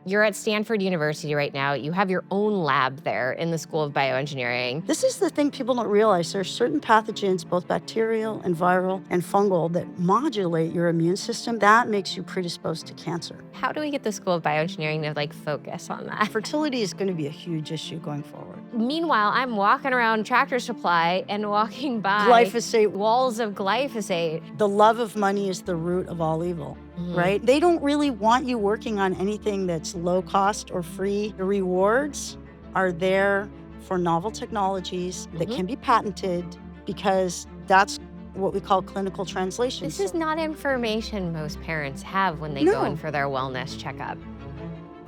You're at Stanford University right now. You have your own lab there in the School of Bioengineering. This is the thing people don't realize. There are certain pathogens, both bacterial and viral and fungal, that modulate your immune system. That makes you predisposed to cancer. How do we get the School of Bioengineering to focus on that? Fertility is going to be a huge issue going forward. Meanwhile, I'm walking around Tractor Supply and walking by Glyphosate. walls of glyphosate. The love of money is the root of all evil, right? They don't really want you working on anything that's low cost or free. The rewards are there for novel technologies that can be patented because that's what we call clinical translation. This is not information most parents have when they go in for their wellness checkup.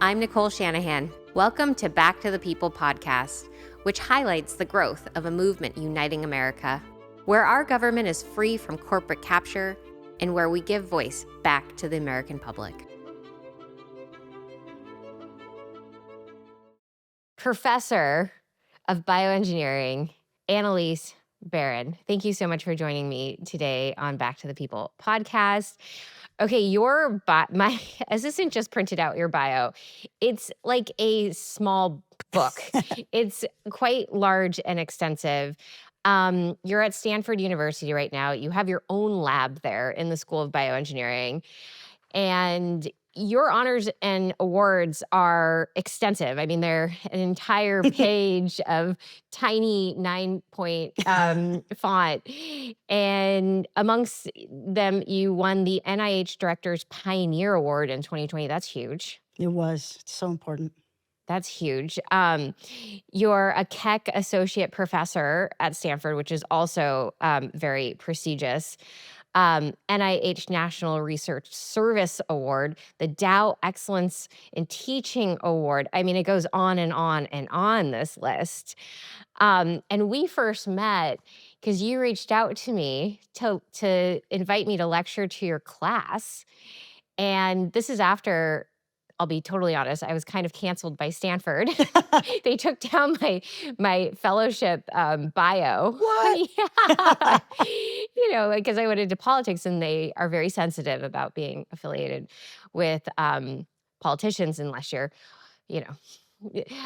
I'm Nicole Shanahan. Welcome to Back to the People podcast, which highlights the growth of a movement uniting America, where our government is free from corporate capture and where we give voice back to the American public. Professor of Bioengineering, Annelise Barron, thank you so much for joining me today on Back to the People podcast. Okay, my assistant just printed out your bio. It's like a small book. It's quite large and extensive. You're at Stanford University right now. You have your own lab there in the School of Bioengineering. And your honors and awards are extensive. I mean, they're an entire page of tiny 9-point font. And amongst them, you won the NIH Director's Pioneer Award in 2020. That's huge. It was. It's so important. That's huge. You're a Keck Associate Professor at Stanford, which is also very prestigious. NIH National Research Service Award, the Dow Excellence in Teaching Award. I mean, it goes on and on and on this list. And we first met because you reached out to me to invite me to lecture to your class. And this is after, I'll be totally honest, I was kind of canceled by Stanford. They took down my fellowship bio. What? Yeah. Because I went into politics and they are very sensitive about being affiliated with politicians unless you're,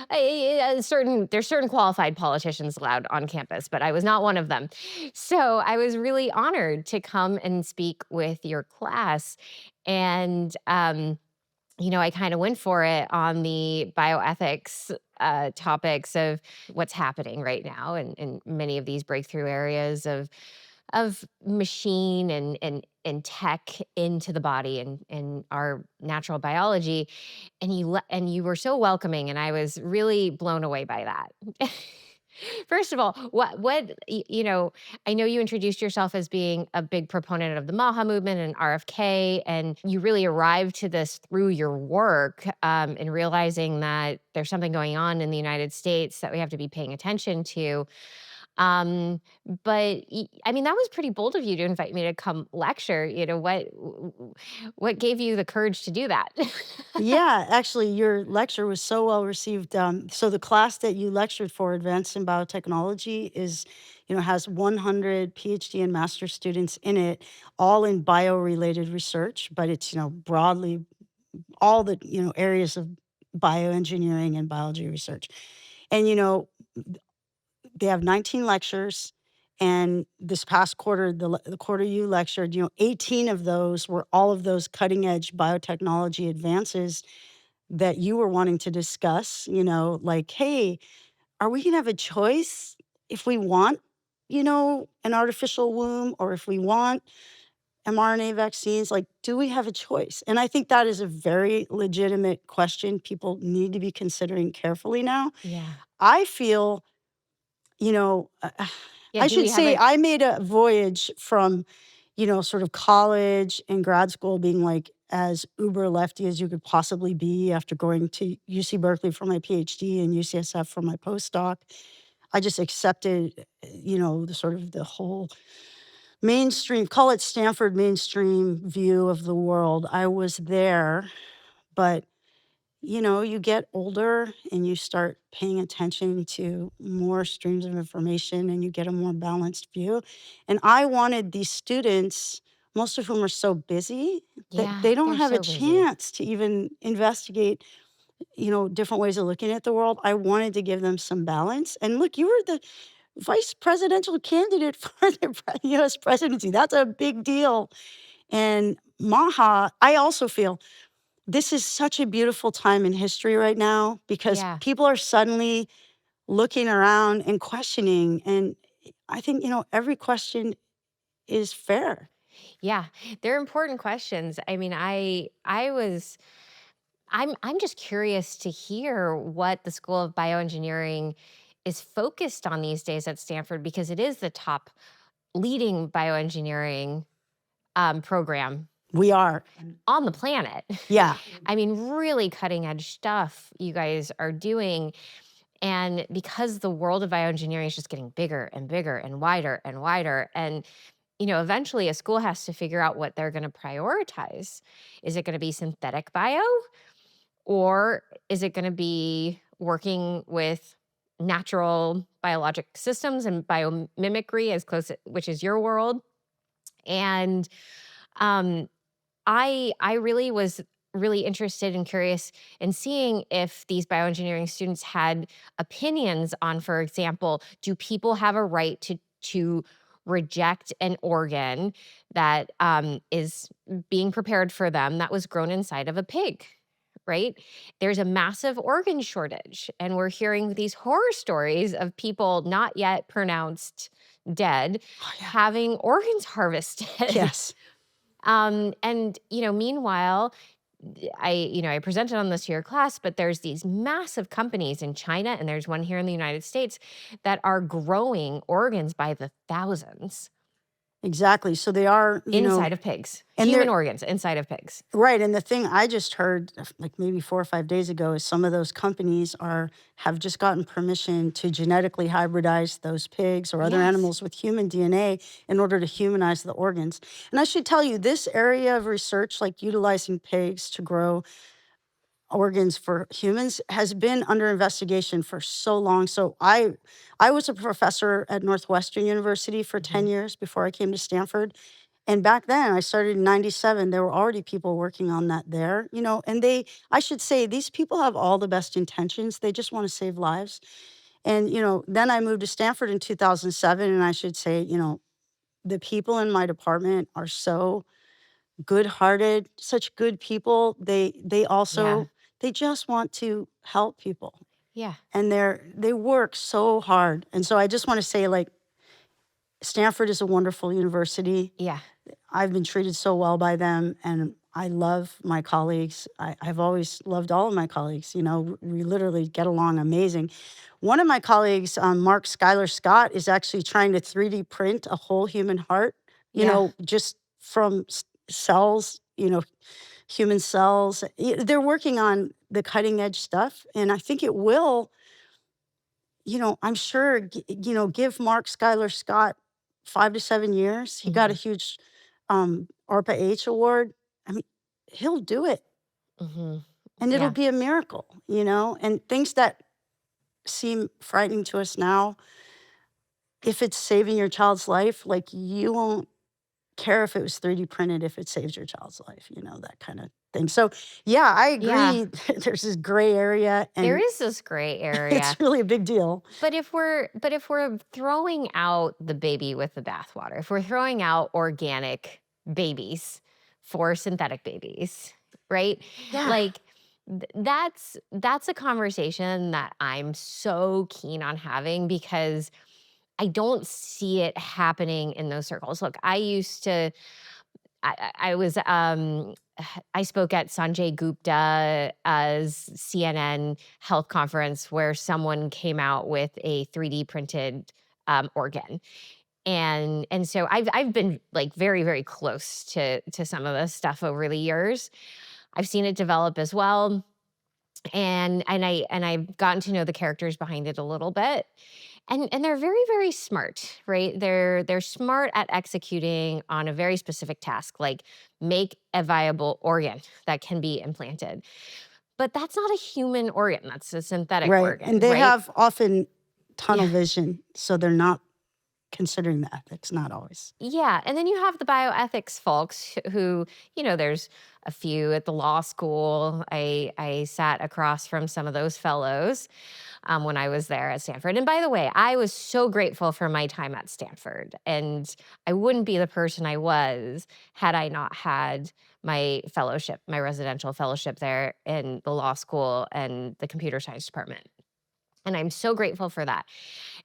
there's certain qualified politicians allowed on campus, but I was not one of them. So I was really honored to come and speak with your class. And I kind of went for it on the bioethics topics of what's happening right now in many of these breakthrough areas of machine and tech into the body and our natural biology. And you were so welcoming, and I was really blown away by that. First of all, I know you introduced yourself as being a big proponent of the MAHA movement and RFK, and you really arrived to this through your work and realizing that there's something going on in the United States that we have to be paying attention to. But I mean, that was pretty bold of you to invite me to come lecture. What gave you the courage to do that? Yeah, actually, your lecture was so well received. So the class that you lectured for, Advanced in Biotechnology, has 100 PhD and master students in it, all in bio-related research, but it's, broadly all the, areas of bioengineering and biology research. And, they have 19 lectures. And this past quarter, the quarter you lectured, 18 of those were all of those cutting edge biotechnology advances that you were wanting to discuss, like, hey, are we going to have a choice if we want, an artificial womb, or if we want mRNA vaccines? Like, do we have a choice? And I think that is a very legitimate question people need to be considering carefully now. Yeah. I feel, I should say I made a voyage from, sort of college and grad school being like as uber lefty as you could possibly be after going to UC Berkeley for my PhD and UCSF for my postdoc. I just accepted, the whole mainstream, call it Stanford mainstream view of the world. I was there, but you get older and you start paying attention to more streams of information and you get a more balanced view. And I wanted these students, most of whom are so busy, that they don't have a chance to even investigate different ways of looking at the world. I wanted to give them some balance. And look, you were the vice presidential candidate for the US presidency. That's a big deal. And Maha, I also feel this is such a beautiful time in history right now because Yeah. people are suddenly looking around and questioning. And I think, every question is fair. Yeah. They're important questions. I mean, I'm just curious to hear what the School of Bioengineering is focused on these days at Stanford because it is the top leading bioengineering program We are. on the planet. Yeah. I mean, really cutting edge stuff you guys are doing. And because the world of bioengineering is just getting bigger and bigger and wider and wider. And, eventually a school has to figure out what they're going to prioritize. Is it going to be synthetic bio? Or is it going to be working with natural biologic systems and biomimicry as close, which is your world? And um, I really was really interested and curious in seeing if these bioengineering students had opinions on, for example, do people have a right to reject an organ that is being prepared for them that was grown inside of a pig? Right? There's a massive organ shortage, and we're hearing these horror stories of people not yet pronounced dead Oh, yeah. having organs harvested. Yes. And meanwhile, I presented on this to your class, but there's these massive companies in China, and there's one here in the United States that are growing organs by the thousands Exactly. So they are, inside of pigs, and human they're organs inside of pigs. right. And the thing I just heard, like maybe 4 or 5 days ago, is some of those companies have just gotten permission to genetically hybridize those pigs or other Yes. animals with human DNA in order to humanize the organs. And I should tell you, this area of research, like utilizing pigs to grow organs for humans, has been under investigation for so long. So I was a professor at Northwestern University for 10 Mhm. years before I came to Stanford. And back then, I started in 97, there were already people working on that there, and I should say, these people have all the best intentions. They just want to save lives. And, then I moved to Stanford in 2007, and I should say, the people in my department are so good-hearted, such good people. They Yeah. also they just want to help people, Yeah. and they work so hard. And so I just want to say, like, Stanford is a wonderful university. Yeah. I've been treated so well by them, and I love my colleagues. I've always loved all of my colleagues. We literally get along amazing. One of my colleagues, Mark Schuyler Scott, is actually trying to 3D print a whole human heart, Yeah. just from cells, human cells. They're working on the cutting edge stuff, and I think it will, I'm sure, give Mark Schuyler Scott 5 to 7 years. He got a Mhm. huge ARPA-H award. I mean, he'll do it, Mhm. and it'll Yeah. be a miracle, and things that seem frightening to us now, if it's saving your child's life, like, you won't care if it was 3D printed if it saves your child's life, that kind of thing. So, yeah, I Yeah. agree. There's this gray area, There and is this gray it's area. really a big deal. But if we're throwing out the baby with the bathwater, if we're throwing out organic babies for synthetic babies, right? Yeah. Like that's a conversation that I'm so keen on having because I don't see it happening in those circles. Look, I was I spoke at Sanjay Gupta's CNN health conference where someone came out with a 3D printed organ. And so I've been like very, very close to some of this stuff over the years. I've seen it develop as well. And I've gotten to know the characters behind it a little bit. And they're very, very smart, right? They're smart at executing on a very specific task, like make a viable organ that can be implanted. But that's not a human organ, that's a synthetic Right. And organ, they right? have often tunnel Yeah. vision, so they're not considering the ethics, not always. Yeah, and then you have the bioethics folks who, there's a few at the law school. I sat across from some of those fellows when I was there at Stanford. And by the way, I was so grateful for my time at Stanford, and I wouldn't be the person I was had I not had my fellowship, my residential fellowship there in the law school and the computer science department. And I'm so grateful for that.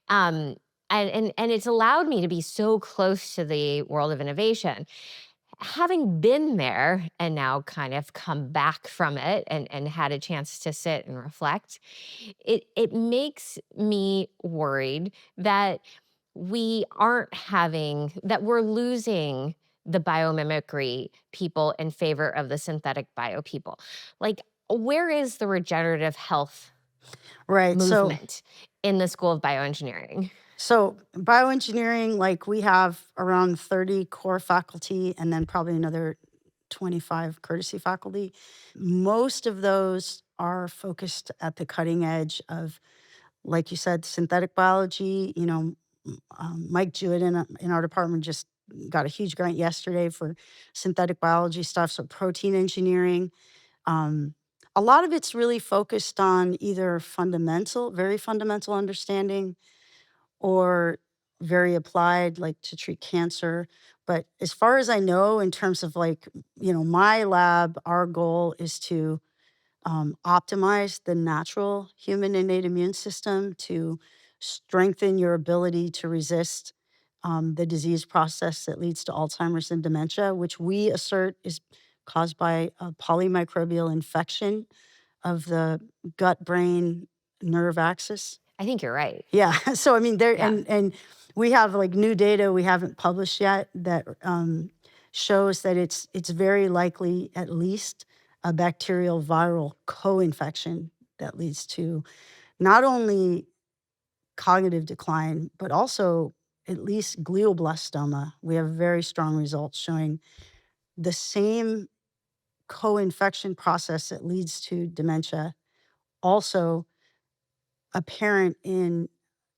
Um, and it's allowed me to be so close to the world of innovation. Having been there and now kind of come back from it and had a chance to sit and reflect, it makes me worried that we're losing the biomimicry people in favor of the synthetic bio people. Like, where is the regenerative health Right. movement in the School of Bioengineering? So bioengineering, like we have around 30 core faculty and then probably another 25 courtesy faculty. Most of those are focused at the cutting edge of, like you said, synthetic biology. Mike Jewett in our department just got a huge grant yesterday for synthetic biology stuff. So protein engineering. Um, a lot of it's really focused on either very fundamental understanding or very applied, like to treat cancer. But as far as I know, in terms of like, my lab, our goal is to optimize the natural human innate immune system to strengthen your ability to resist the disease process that leads to Alzheimer's and dementia, which we assert is caused by a polymicrobial infection of the gut brain nerve axis. I think you're right. Yeah. So I mean, there Yeah. and we have like new data we haven't published yet that shows that it's very likely at least a bacterial viral co-infection that leads to not only cognitive decline but also at least glioblastoma. We have very strong results showing the same co-infection process that leads to dementia also apparent in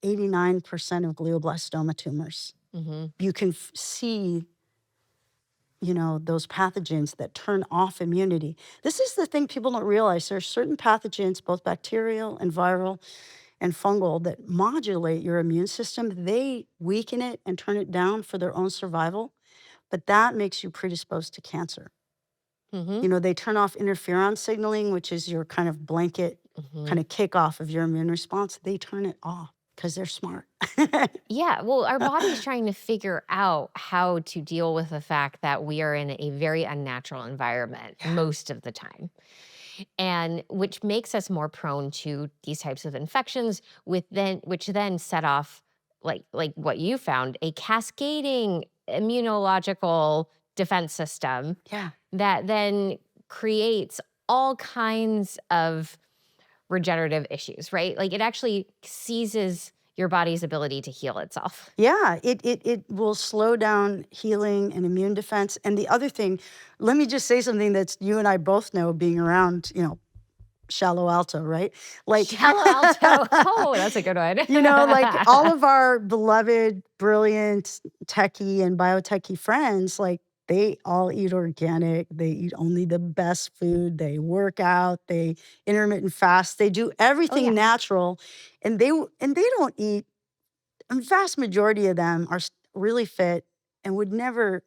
89% of glioblastoma tumors. Hmm. You can see, those pathogens that turn off immunity. This is the thing people don't realize. There are certain pathogens, both bacterial and viral and fungal, that modulate your immune system. They weaken it and turn it down for their own survival, but that makes you predisposed to cancer. Hmm. They turn off interferon signaling, which is your kind of blanket Hmm. kind of kickoff of your immune response. They turn it off because they're smart. Yeah, well, our body's trying to figure out how to deal with the fact that we are in a very unnatural environment Yeah. most of the time, and which makes us more prone to these types of infections which then set off, like what you found, a cascading immunological defense system Yeah. that then creates all kinds of regenerative issues, right? Like, it actually seizes your body's ability to heal itself. Yeah, it will slow down healing and immune defense. And the other thing, let me just say something that's you and I both know being around, shallow alto, right? Like, Shallow alto. Oh, that's a good one. like all of our beloved, brilliant techie and biotechie friends, like they all eat organic. They eat only the best food. They work out. They intermittent fast. They do Oh, everything yeah. natural, and they don't eat. A vast majority of them are really fit and would never,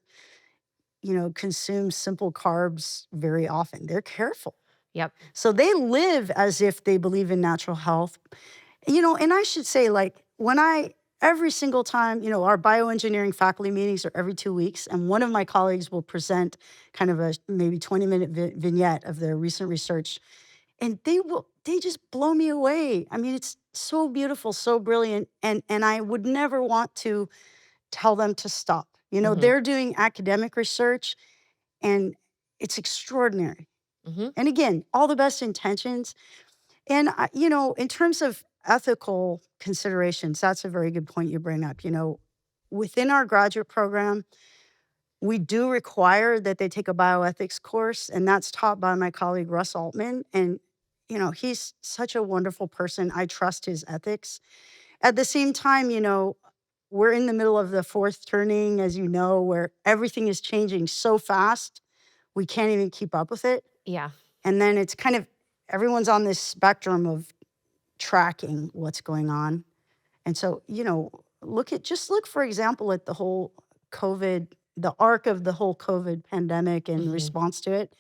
consume simple carbs very often. They're careful. Yep. So they live as if they believe in natural health. And I should say, like, every single time, our bioengineering faculty meetings are every 2 weeks, and one of my colleagues will present kind of a maybe 20-minute vignette of their recent research. And they just blow me away. I mean, it's so beautiful, so brilliant. And I would never want to tell them to stop. Mhm. They're doing academic research and it's extraordinary. Mhm. And again, all the best intentions. And in terms of ethical considerations, that's a very good point you bring up. Within our graduate program, we do require that they take a bioethics course, and that's taught by my colleague Russ Altman. And he's such a wonderful person. I trust his ethics. At the same time, we're in the middle of the fourth turning, as you know, where everything is changing so fast, we can't even keep up with it. Yeah. And then it's kind of, everyone's on this spectrum of tracking what's going on. And so, just look, for example, at the whole COVID, the arc of the whole COVID pandemic and Mhm. response to it.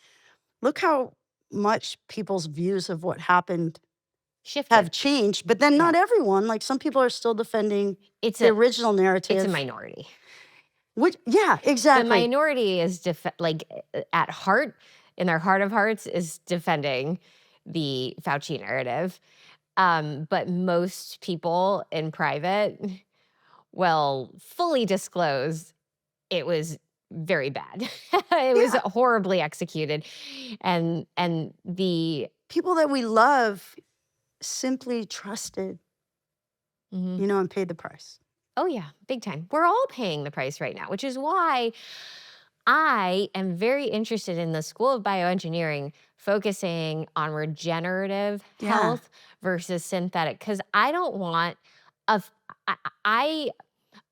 Look how much people's views of what happened have Shifted. changed, but then Yeah. not everyone. Like some people are still defending It's the a original it's a narrative. minority. Which, yeah, The exactly. minority is at heart, in their heart of hearts, is defending the Fauci narrative. But most people in private will fully disclose it was very bad. It was Yeah, horribly executed, and the people that we love simply trusted, Mhm. and paid the price. Oh yeah, big time. We're all paying the price right now, which is why I am very interested in the School of Bioengineering focusing on regenerative Yeah, health versus synthetic, because I don't want a f- I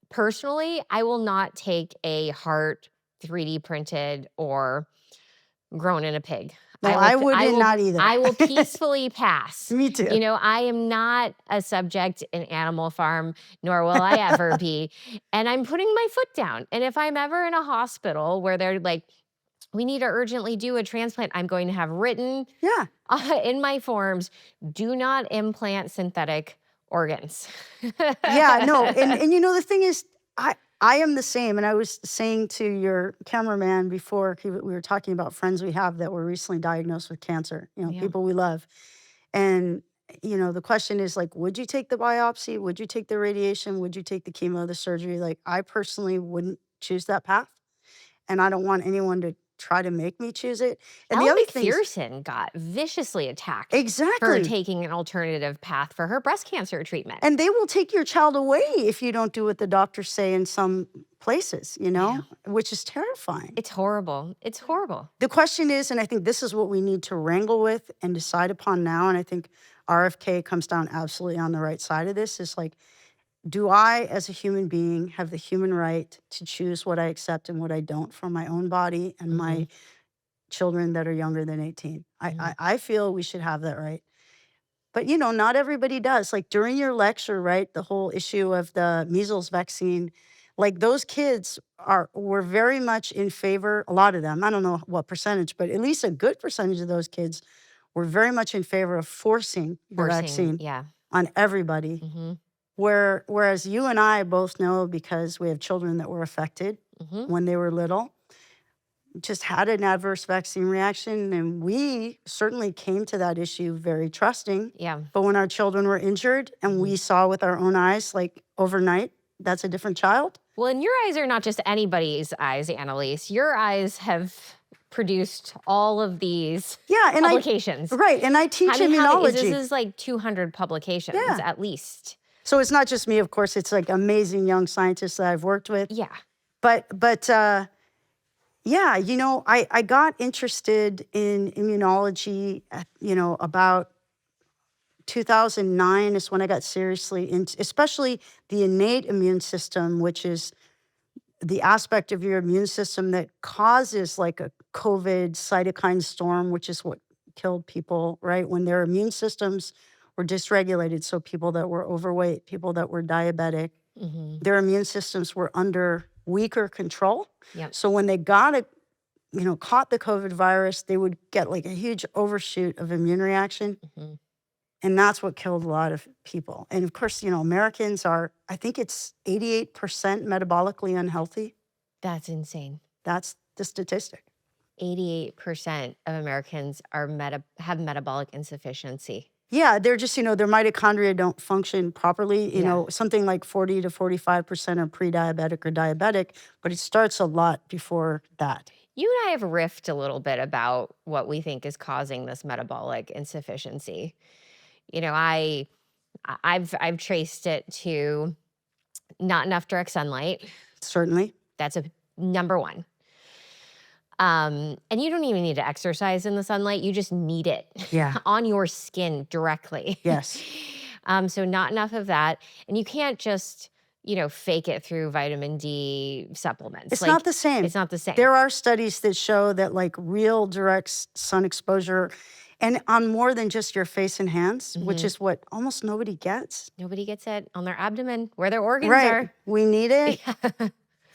personally, I will not take a heart 3D printed or grown in a pig. no, I I wouldn't, will not either. I will peacefully pass. Me too. I am not a subject in Animal Farm, nor will I ever be. And I'm putting my foot down. And if I'm ever in a hospital where they're like, we need to urgently do a transplant, I'm going to have written Yeah. in my forms, do not implant synthetic organs. Yeah, no, and the thing is, I am the same, and I was saying to your cameraman before, we were talking about friends we have that were recently diagnosed with cancer, Yeah. people we love. And, the question is like, would you take the biopsy? Would you take the radiation? Would you take the chemo, the surgery? Like, I personally wouldn't choose that path, and I don't want anyone to try to make me choose it. And the Elle other thing is, McPherson got viciously attacked for exactly. taking an alternative path for her breast cancer treatment. And they will take your child away if you don't do what the doctors say in some places, Yeah. which is terrifying. It's horrible. It's horrible. The question is, and I think this is what we need to wrangle with and decide upon now, and I think RFK comes down absolutely on the right side of this, is like, do I, as a human being, have the human right to choose what I accept and what I don't for my own body and my children that are younger than 18? I feel we should have that right. But, not everybody does. Like during your lecture, right, the whole issue of the measles vaccine, like those kids were very much in favor, a lot of them, I don't know what percentage, but at least a good percentage of those kids were very much in favor of forcing the vaccine Yeah. on everybody. Mhm. Whereas you and I both know, because we have children that were affected Mhm. when they were little, just had an adverse vaccine reaction, and we certainly came to that issue very trusting. Yeah. But when our children were injured and we saw with our own eyes, like overnight, that's a different child. Well, and your eyes are not just anybody's eyes, Annelise. Your eyes have produced all of these Yeah, and publications. and I teach How many immunology. this is like 200 publications Yeah. at least. So it's not just me, of course, it's like amazing young scientists that I've worked with. Yeah. But yeah, I got interested in immunology, about 2009 is when I got seriously into, especially the innate immune system, which is the aspect of your immune system that causes like a COVID cytokine storm, which is what killed people, right? When their immune systems were dysregulated. So people that were overweight, people that were diabetic, their immune systems were under weaker control. Yep. So when they caught the COVID virus, they would get like a huge overshoot of immune reaction. And that's what killed a lot of people. And of course, Americans are, I think it's 88% metabolically unhealthy. That's insane. That's the statistic. 88% of Americans have metabolic insufficiency. Yeah, they're just, their mitochondria don't function properly. Something like 40 to 45% are pre-diabetic or diabetic, but it starts a lot before that. You and I have riffed a little bit about what we think is causing this metabolic insufficiency. I've traced it to not enough direct sunlight. Certainly. That's a number one. And you don't even need to exercise in the sunlight. You just need it on your skin directly. Yes. So not enough of that. And you can't just fake it through vitamin D supplements. It's Like, not the same. it's not the same. There are studies that show that like real direct sun exposure and on more than just your face and hands, which is what almost nobody gets. Nobody gets it on their abdomen where their organs Right. are. We need it.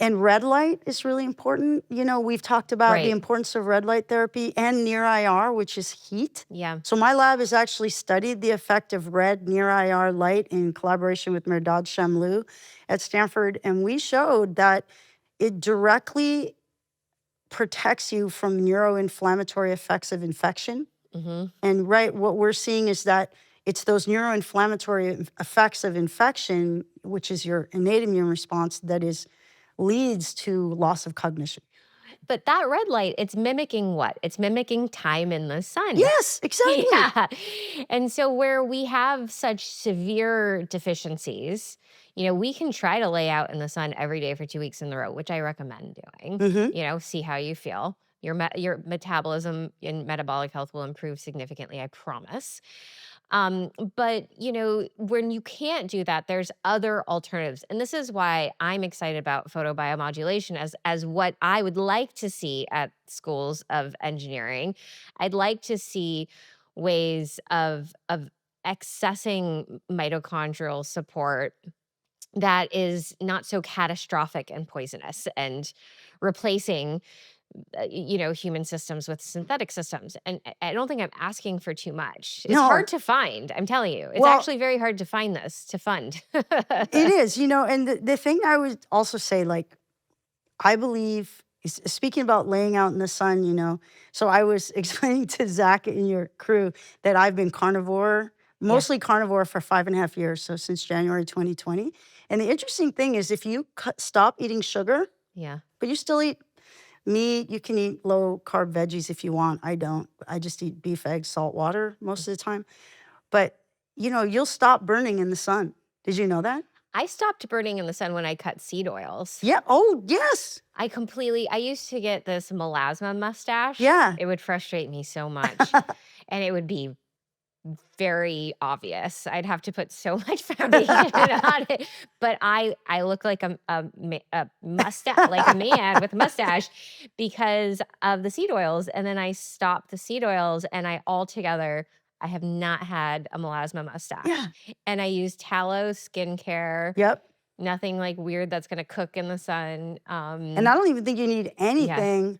And red light is really important. We've talked about the Right. importance of red light therapy and near IR, which is heat. Yeah. So my lab has actually studied the effect of red near IR light in collaboration with Mehrdad Shamlou at Stanford. And we showed that it directly protects you from neuroinflammatory effects of infection. And what we're seeing is that it's those neuroinflammatory effects of infection, which is your innate immune response, that leads to loss of cognition. But that red light, it's mimicking what? It's mimicking time in the sun. Yes, exactly. Yeah. And so where we have such severe deficiencies, we can try to lay out in the sun every day for 2 weeks in a row, which I recommend doing. See how you feel. Your metabolism and metabolic health will improve significantly, I promise. But when you can't do that, there's other alternatives. And this is why I'm excited about photobiomodulation as what I would like to see at schools of engineering. I'd like to see ways of accessing mitochondrial support that is not so catastrophic and poisonous, and replacing human systems with synthetic systems. And I don't think I'm asking for too much. It's No. hard to find, I'm telling you. It's Well- actually very hard to find this, to fund. It is, and the thing I would also say, like, I believe, speaking about laying out in the sun, so I was explaining to Zach and your crew that I've been carnivore, mostly carnivore for 5.5 years, so since January 2020. And the interesting thing is if you stop eating sugar, Yeah. but you still eat meat, you can eat low-carb veggies if you want. I don't. I just eat beef, eggs, salt, water most of the time. But, you'll stop burning in the sun. Did you know that? I stopped burning in the sun when I cut seed oils. Yeah. Oh, yes. I used to get this melasma mustache. Yeah. It would frustrate me so much. And it would be very obvious. I'd have to put so much foundation on it. But I look like a mustache, like a man with a mustache because of the seed oils. And then I stopped the seed oils and I have not had a melasma mustache. Yeah. And I use tallow skincare. Yep. Nothing like weird that's going to cook in the sun. And I don't even think you need anything.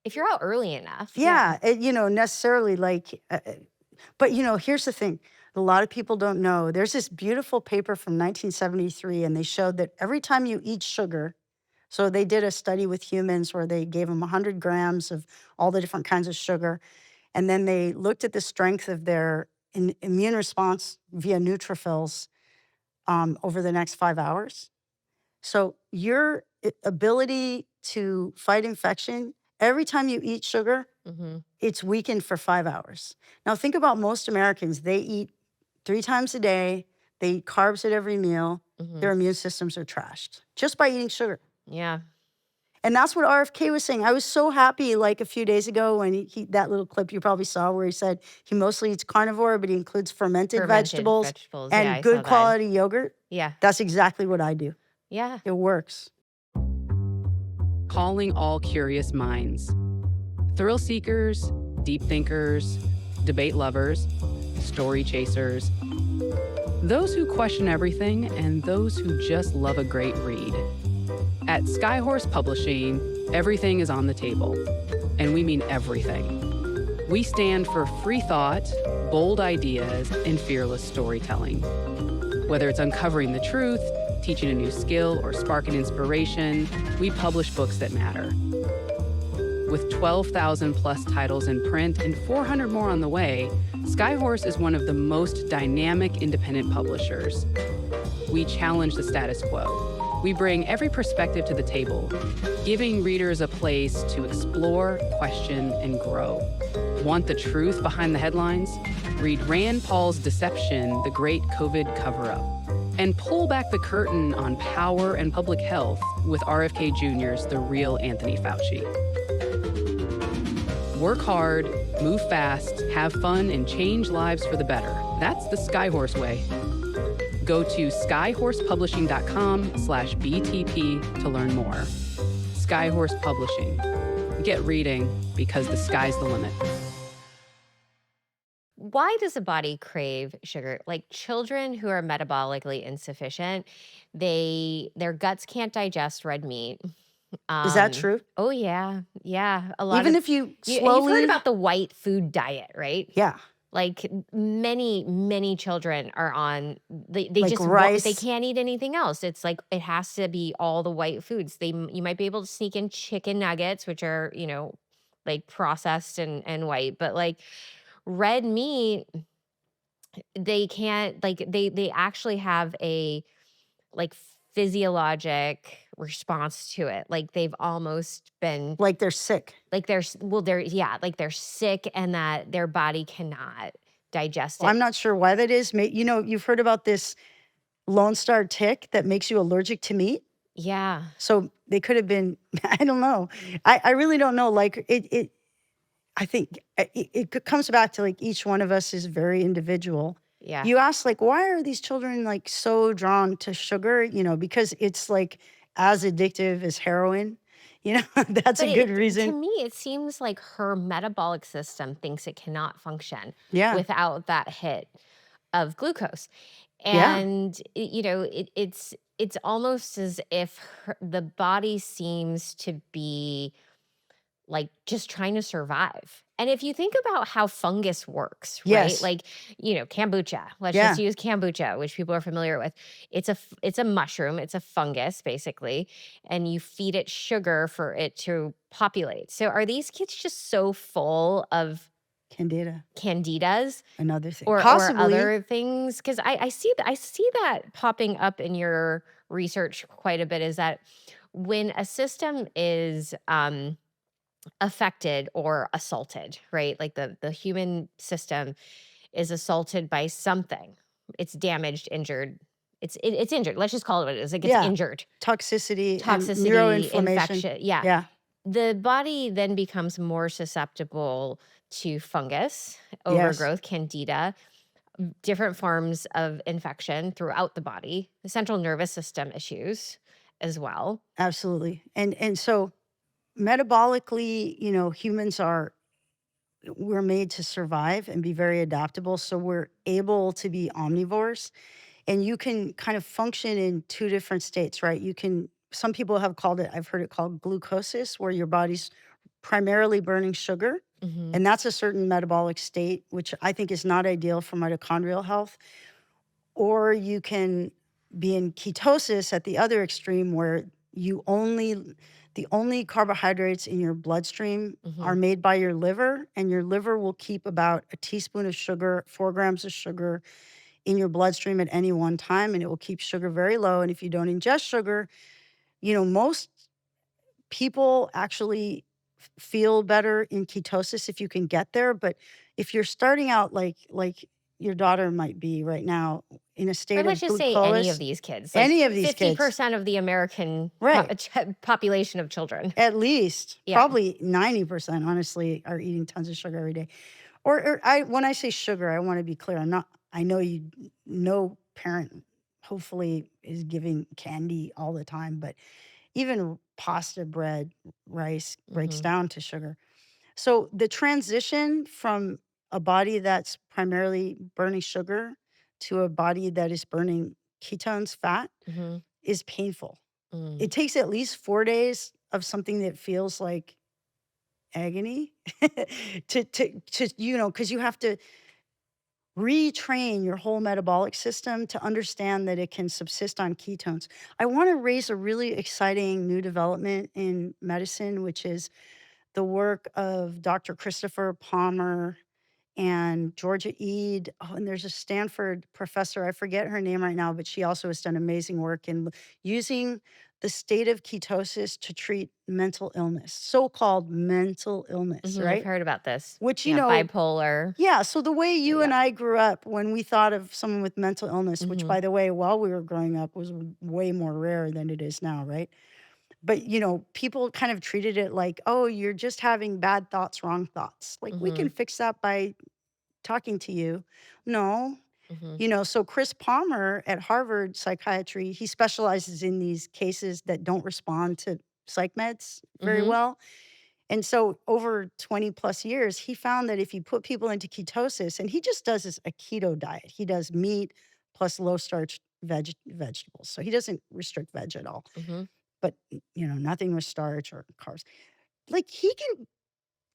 If you're out early enough. Yeah. Necessarily like, but here's the thing. A lot of people don't know. There's this beautiful paper from 1973, and they showed that every time you eat sugar, so they did a study with humans where they gave them 100 grams of all the different kinds of sugar, and then they looked at the strength of their immune response via neutrophils over the next 5 hours. So your ability to fight infection, every time you eat sugar, it's weakened for 5 hours. Now think about most Americans. They eat 3 times a day. They eat carbs at every meal. Their immune systems are trashed just by eating sugar. Yeah. And that's what RFK was saying. I was so happy like a few days ago when that little clip you probably saw where he said he mostly eats carnivore, but he includes fermented vegetables Yeah, and I saw good that. quality yogurt. Yeah. That's exactly what I do. Yeah. It works. Calling all curious minds. Thrill seekers, deep thinkers, debate lovers, story chasers. Those who question everything and those who just love a great read. At Skyhorse Publishing, everything is on the table. And we mean everything. We stand for free thought, bold ideas, and fearless storytelling. Whether it's uncovering the truth, teaching a new skill, or sparking inspiration, we publish books that matter. With 12,000 plus titles in print and 400 more on the way, Skyhorse is one of the most dynamic independent publishers. We challenge the status quo. We bring every perspective to the table, giving readers a place to explore, question, and grow. Want the truth behind the headlines? Read Rand Paul's Deception, The Great COVID Cover-Up. And pull back the curtain on power and public health with RFK Jr.'s The Real Anthony Fauci. Work hard, move fast, have fun, and change lives for the better. That's the Skyhorse way. Go to skyhorsepublishing.com/BTP to learn more. Skyhorse Publishing. Get reading because the sky's the limit. Why does the body crave sugar? Like children who are metabolically insufficient, their guts can't digest red meat. Is that true? Oh yeah, yeah. A lot Even of if you you've heard slowly about the white food diet, right? Yeah, Like many children are on they like just won't they rice. can't eat anything else. It's like it has to be all the white foods. You might be able to sneak in chicken nuggets, which are, like processed and white, but like red meat, they can't like they actually have a like physiologic response to it. Like they've almost been Like they're sick. like they're yeah, like they're sick and that their body cannot digest Well, I'm it. not sure why that is. You've heard about this Lone Star tick that makes you allergic to meat? Yeah. So they could have been, I don't know. I really don't know. Like I think it comes back to like each one of us is very individual. Yeah. You ask like, why are these children like so drawn to sugar? Because it's like as addictive as heroin. That's But a good to reason. me, it seems like her metabolic system thinks it cannot function Yeah. without that hit of glucose. Yeah. And it's almost as if the body seems to be like just trying to survive. And if you think about how fungus works, right? Yes. Like, kombucha. Let's just Yeah. use kombucha, which people are familiar with. It's a mushroom, it's a fungus basically, and you feed it sugar for it to populate. So are these kids just so full of Candida. candidas Another thing. or Possibly. other things? Because I see that popping up in your research quite a bit, is that when a system is affected or assaulted, right? Like the human system is assaulted by something. It's damaged, injured. It's injured. Let's just call it what it is. It gets Yeah. injured. Toxicity and Toxicity, neuroinflammation. infection. Yeah. Yeah. The body then becomes more susceptible to fungus, Yes. overgrowth, candida, different forms of infection throughout the body, the central nervous system issues as well. Absolutely. And so metabolically, we're made to survive and be very adaptable. So we're able to be omnivores, and you can kind of function in two different states, right? Some people have I've heard it called glucosis, where your body's primarily burning sugar. Mhm. And that's a certain metabolic state, which I think is not ideal for mitochondrial health. Or you can be in ketosis at the other extreme, where the only carbohydrates in your bloodstream are Mhm. made by your liver, and your liver will keep about a teaspoon of sugar, 4 grams of sugar in your bloodstream at any one time, and it will keep sugar very low. And if you don't ingest sugar, most people actually feel better in ketosis if you can get there. But if you're starting out like your daughter might be right now in a Or state let's of just say any of glucose, these kids, like any of these kids, 50% of the American right? population of children. At least Yeah. probably 90%, honestly, are eating tons of sugar every day. When I say sugar, I want to be clear. I know no parent hopefully is giving candy all the time, but even pasta, bread, rice breaks Mhm. down to sugar. So the transition from a body that's primarily burning sugar to a body that is burning ketones, fat, Mhm. is painful. Mm. It takes at least 4 days of something that feels like agony because you have to retrain your whole metabolic system to understand that it can subsist on ketones. I want to raise a really exciting new development in medicine, which is the work of Dr. Christopher Palmer and Georgia Ede. Oh, and there's a Stanford professor, I forget her name right now, but she also has done amazing work in using the state of ketosis to treat mental illness, so-called mental illness, Mhm, I've right? heard about this. Which, Yeah, bipolar. yeah, so the way you Yeah. and I grew up, when we thought of someone with mental illness, which, Mhm. by the way, while we were growing up was way more rare than it is now, right? But, people kind of treated it like, oh, you're just having bad thoughts, wrong thoughts. Like, we can Mhm. fix that by talking to you. No, Mhm. So Chris Palmer at Harvard Psychiatry, he specializes in these cases that don't respond to psych meds very Mhm. well. And so over 20 plus years, he found that if you put people into ketosis, and he just does this a keto diet, he does meat plus low starch vegetables. So he doesn't restrict veg at all, Mhm. but nothing with starch or carbs. Like he can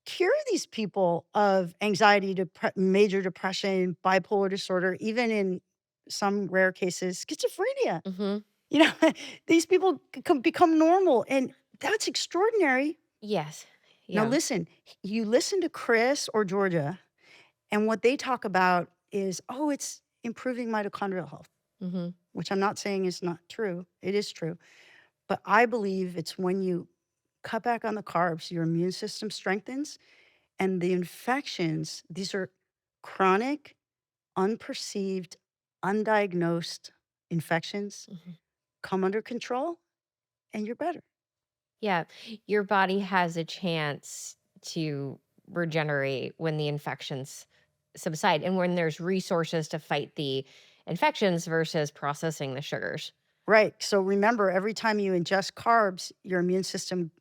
cure these people of anxiety, major depression, bipolar disorder, even in some rare cases, schizophrenia. Mhm. You know, these people can become normal, and that's extraordinary. Yes. Now, Yeah. listen, you listen to Chris or Georgia, and what they talk about is, oh, it's improving mitochondrial health, Mhm. which I'm not saying is not true. It is true. But I believe it's when you cut back on the carbs, your immune system strengthens, and the infections, these are chronic, unperceived, undiagnosed infections, Mhm. come under control, and you're better. Yeah. Your body has a chance to regenerate when the infections subside and when there's resources to fight the infections versus processing the sugars. Right. So remember, every time you ingest carbs, your immune system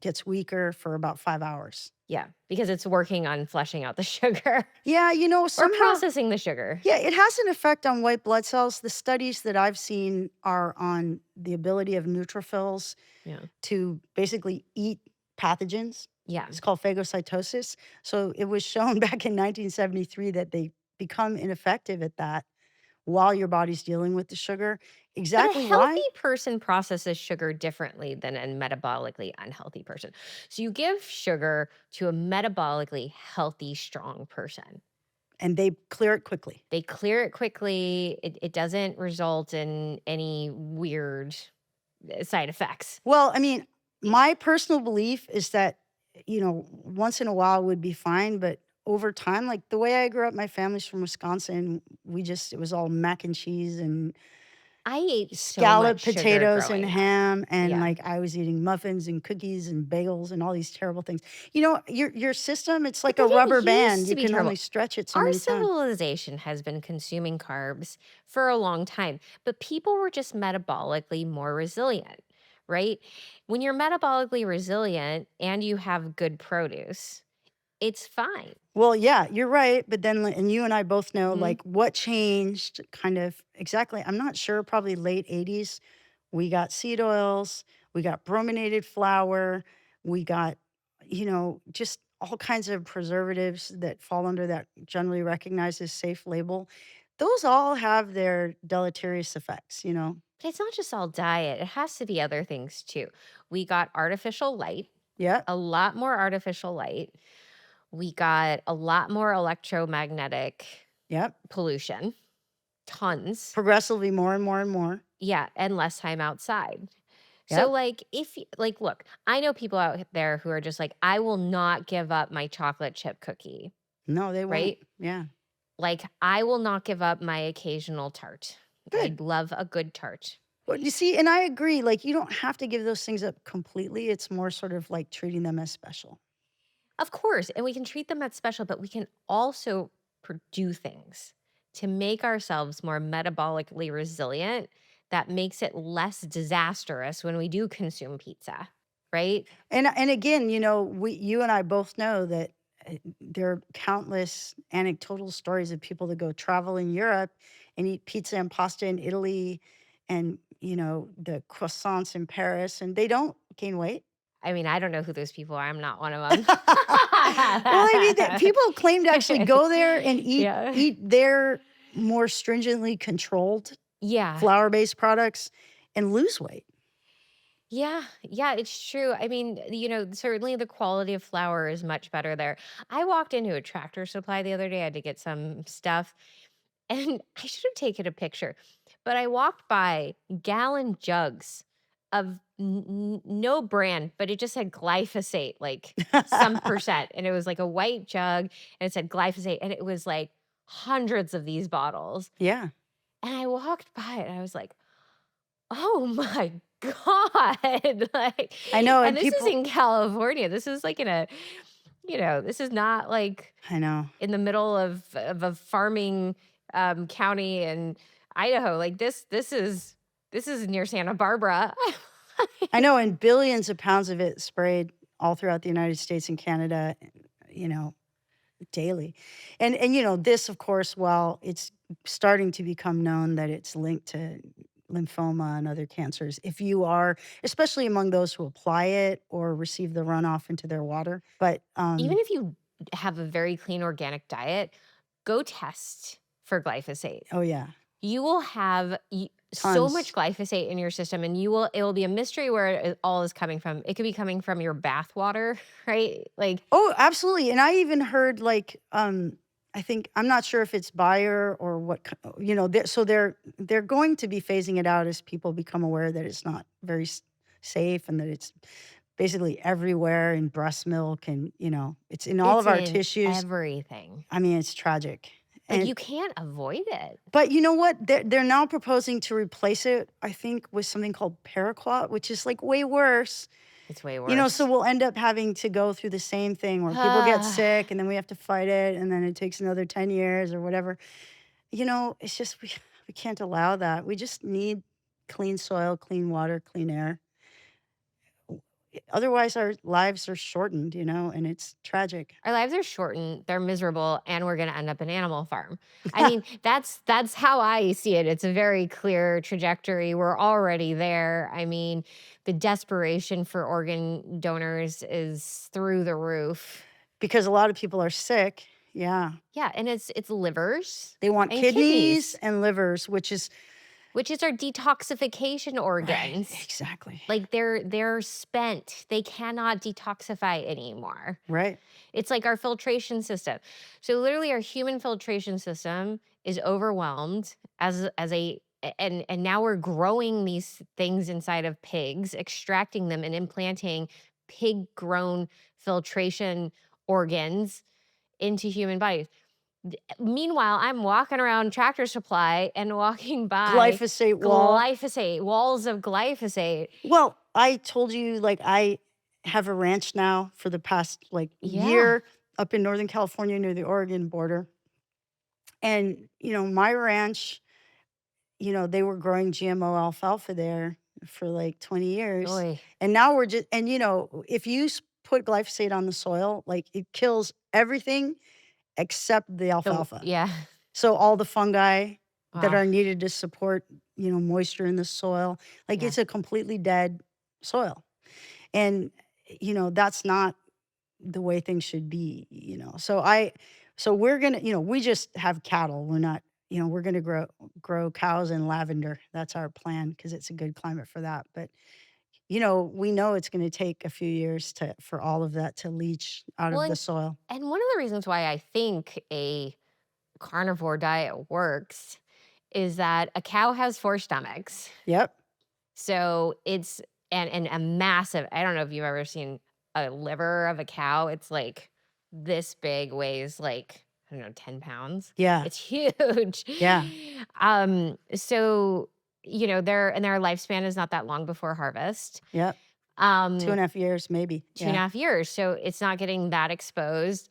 gets weaker for about 5 hours. Yeah, because it's working on flushing out the sugar Yeah, or somehow, processing the sugar. yeah, it has an effect on white blood cells. The studies that I've seen are on the ability of neutrophils Yeah. to basically eat pathogens. Yeah. It's called phagocytosis. So it was shown back in 1973 that they become ineffective at that while your body's dealing with the sugar. But a Exactly healthy why? person processes sugar differently than a metabolically unhealthy person. So you give sugar to a metabolically healthy, strong person. And they clear it quickly. They clear it quickly. It doesn't result in any weird side effects. Well, I mean, my personal belief is that, once in a while would be fine, but over time, like the way I grew up, my family's from Wisconsin. It was all mac and cheese and I ate so much scalloped sugar potatoes and growing up. ham, and Yeah. like I was eating muffins and cookies and bagels and all these terrible things. Your system, it's But like they a rubber didn't band. used to You be can only terrible. stretch it so Our many times. civilization has been consuming carbs for a long time, but people were just metabolically more resilient, right? When you're metabolically resilient and you have good produce, it's fine. Well, yeah, you're right. But then, and you and I both know, Hmm. like, what changed kind of exactly. I'm not sure, probably late 80s. We got seed oils, we got brominated flour, we got, just all kinds of preservatives that fall under that generally recognized as safe label. Those all have their deleterious effects. But it's not just all diet, it has to be other things too. We got artificial light, Yep, a lot more artificial light. We got a lot more electromagnetic yep. pollution, tons. Progressively more and more and more. Yeah, and less time outside. So, Yep. like, look, I know people out there who are just like, I will not give up my chocolate chip cookie, No, they won't. right? Yeah. Like, I will not give up my occasional tart. I Good. love a good tart. Well, you see, and I agree, like, you don't have to give those things up completely. It's more sort of like treating them as special. Of course, and we can treat them as special, but we can also do things to make ourselves more metabolically resilient that makes it less disastrous when we do consume pizza, right? And again, you and I both know that there are countless anecdotal stories of people that go travel in Europe and eat pizza and pasta in Italy and, the croissants in Paris, and they don't gain weight. I mean, I don't know who those people are. I'm not one of them. Well, I mean, that people claim to actually go there and eat Yeah. eat their more stringently controlled Yeah. flour-based products and lose weight. Yeah. Yeah, it's true. I mean, certainly the quality of flour is much better there. I walked into a Tractor Supply the other day. I had to get some stuff, and I should have taken a picture, but I walked by gallon jugs of no brand, but it just said glyphosate, like some percent. And it was like a white jug and it said glyphosate. And it was like hundreds of these bottles. Yeah. And I walked by it and I was like, oh my God. Like, I know, and and this is people in California. This is like this is not like I know. in the middle of a farming county in Idaho. Like this is near Santa Barbara. I know, and billions of pounds of it sprayed all throughout the United States and Canada, you know, daily. And this, of course, while it's starting to become known that it's linked to lymphoma and other cancers, if you are, especially among those who apply it or receive the runoff into their water. But Even if you have a very clean organic diet, go test for glyphosate. oh yeah, You will have so much tons. glyphosate in your system, and it will be a mystery where it all is coming from. It could be coming from your bath water, right? Like, Oh, absolutely. And I even heard like I think I'm not sure if it's Bayer or what so they're going to be phasing it out as people become aware that it's not very safe and that it's basically everywhere in breast milk and it's in all it's of our in tissues. everything. I mean, it's tragic. Like, And you can't avoid it. but you know what? They're now proposing to replace it, I think, with something called paraquat, which is like way worse. It's way So worse. we'll end up having to go through the same thing where people get sick and then we have to fight it and then it takes another 10 years or whatever. It's just we can't allow that. We just need clean soil, clean water, clean air. Otherwise our lives are shortened, and it's tragic. Our lives are shortened, they're miserable, and we're gonna end up an animal farm. I mean, that's how I see it. It's a very clear trajectory. We're already there. I mean, the desperation for organ donors is through the roof. Because a lot of people are sick. Yeah. Yeah, and it's livers They want and kidneys kidneys, and livers, which is which is our detoxification right, organs. exactly. Like, they're spent. They cannot detoxify anymore. Right. It's like our filtration system. So literally our human filtration system is overwhelmed and now we're growing these things inside of pigs, extracting them and implanting pig grown filtration organs into human bodies. Meanwhile, I'm walking around Tractor Supply and walking by Glyphosate wall. walls of glyphosate. Well, I told you, like, I have a ranch now for the past, like, Yeah. year up in Northern California near the Oregon border. And, my ranch, they were growing GMO alfalfa there for like 20 years. Oy. And now we're just, and, if you put glyphosate on the soil, like, it kills everything except the alfalfa. Yeah. So all the fungi that Wow. are needed to support, moisture in the soil, like Yeah. it's a completely dead soil. And, that's not the way things should be. So we're going to, we just have cattle. We're not, we're going to grow cows and lavender. That's our plan because it's a good climate for that. But, we know it's going to take a few years for all of that to leach out Well, of the soil. and one of the reasons why I think a carnivore diet works is that a cow has 4 stomachs. Yep. So it's and a massive, I don't know if you've ever seen a liver of a cow. It's like this big, weighs like, I don't know, 10 pounds. Yeah. It's huge. Yeah. So, their lifespan is not that long before harvest. Yep. Um 2.5 years, maybe. Two and a half years. So it's not getting that exposed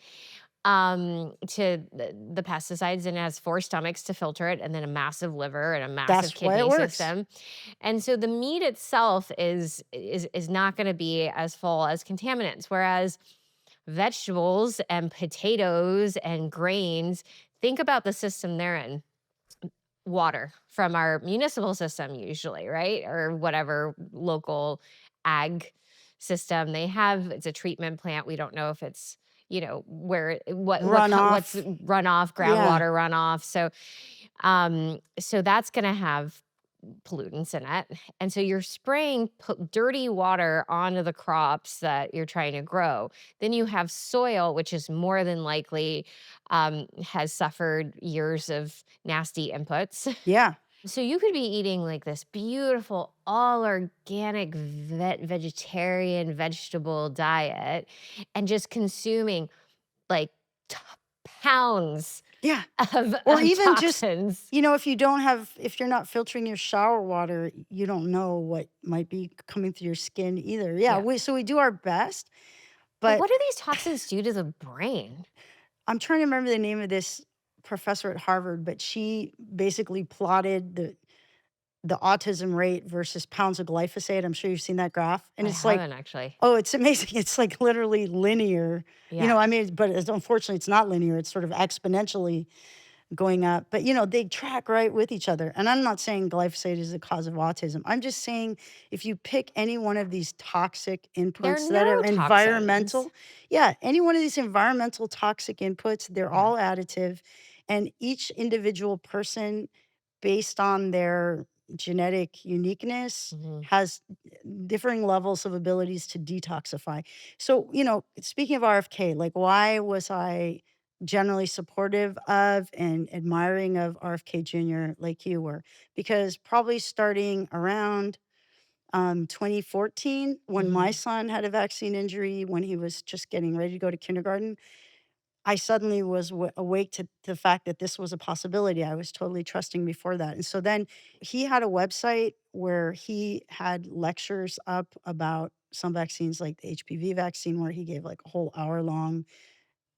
to the pesticides, and it has 4 stomachs to filter it, and then a massive liver and a massive That's why it kidney works. system. And so the meat itself is not going to be as full as contaminants, whereas vegetables and potatoes and grains, think about the system they're in. Water from our municipal system usually, right? Or whatever local ag system they have. It's a treatment plant. We don't know if it's, where what's runoff, groundwater runoff. So that's going to have pollutants in it. And so you're spraying dirty water onto the crops that you're trying to grow. Then you have soil, which is more than likely has suffered years of nasty inputs. Yeah. So you could be eating like this beautiful, all organic, vegetarian vegetable diet and just consuming like pounds Yeah. of Or even just, toxins. if you're not filtering your shower water, you don't know what might be coming through your skin either. Yeah. Yeah. So we do our best, But but what do these toxins do to the brain? I'm trying to remember the name of this professor at Harvard, but she basically plotted the autism rate versus pounds of glyphosate. I'm sure you've seen that graph. And I it's like, haven't actually. oh, it's amazing. It's like literally linear. Yeah. I mean, but unfortunately, it's not linear. It's sort of exponentially going up. But they track right with each other. And I'm not saying glyphosate is the cause of autism. I'm just saying if you pick any one of these toxic They're inputs that are neurotoxins. environmental, yeah, any one of these environmental toxic inputs, they're Yeah. all additive. And each individual person, based on their genetic uniqueness, Mhm. has differing levels of abilities to detoxify. So, speaking of RFK, like, why was I generally supportive of and admiring of RFK Jr. like you were? Because probably starting around 2014, when my Mhm. son had a vaccine injury, when he was just getting ready to go to kindergarten, I suddenly was awake to the fact that this was a possibility. I was totally trusting before that. And so then he had a website where he had lectures up about some vaccines, like the HPV vaccine, where he gave like a whole hour long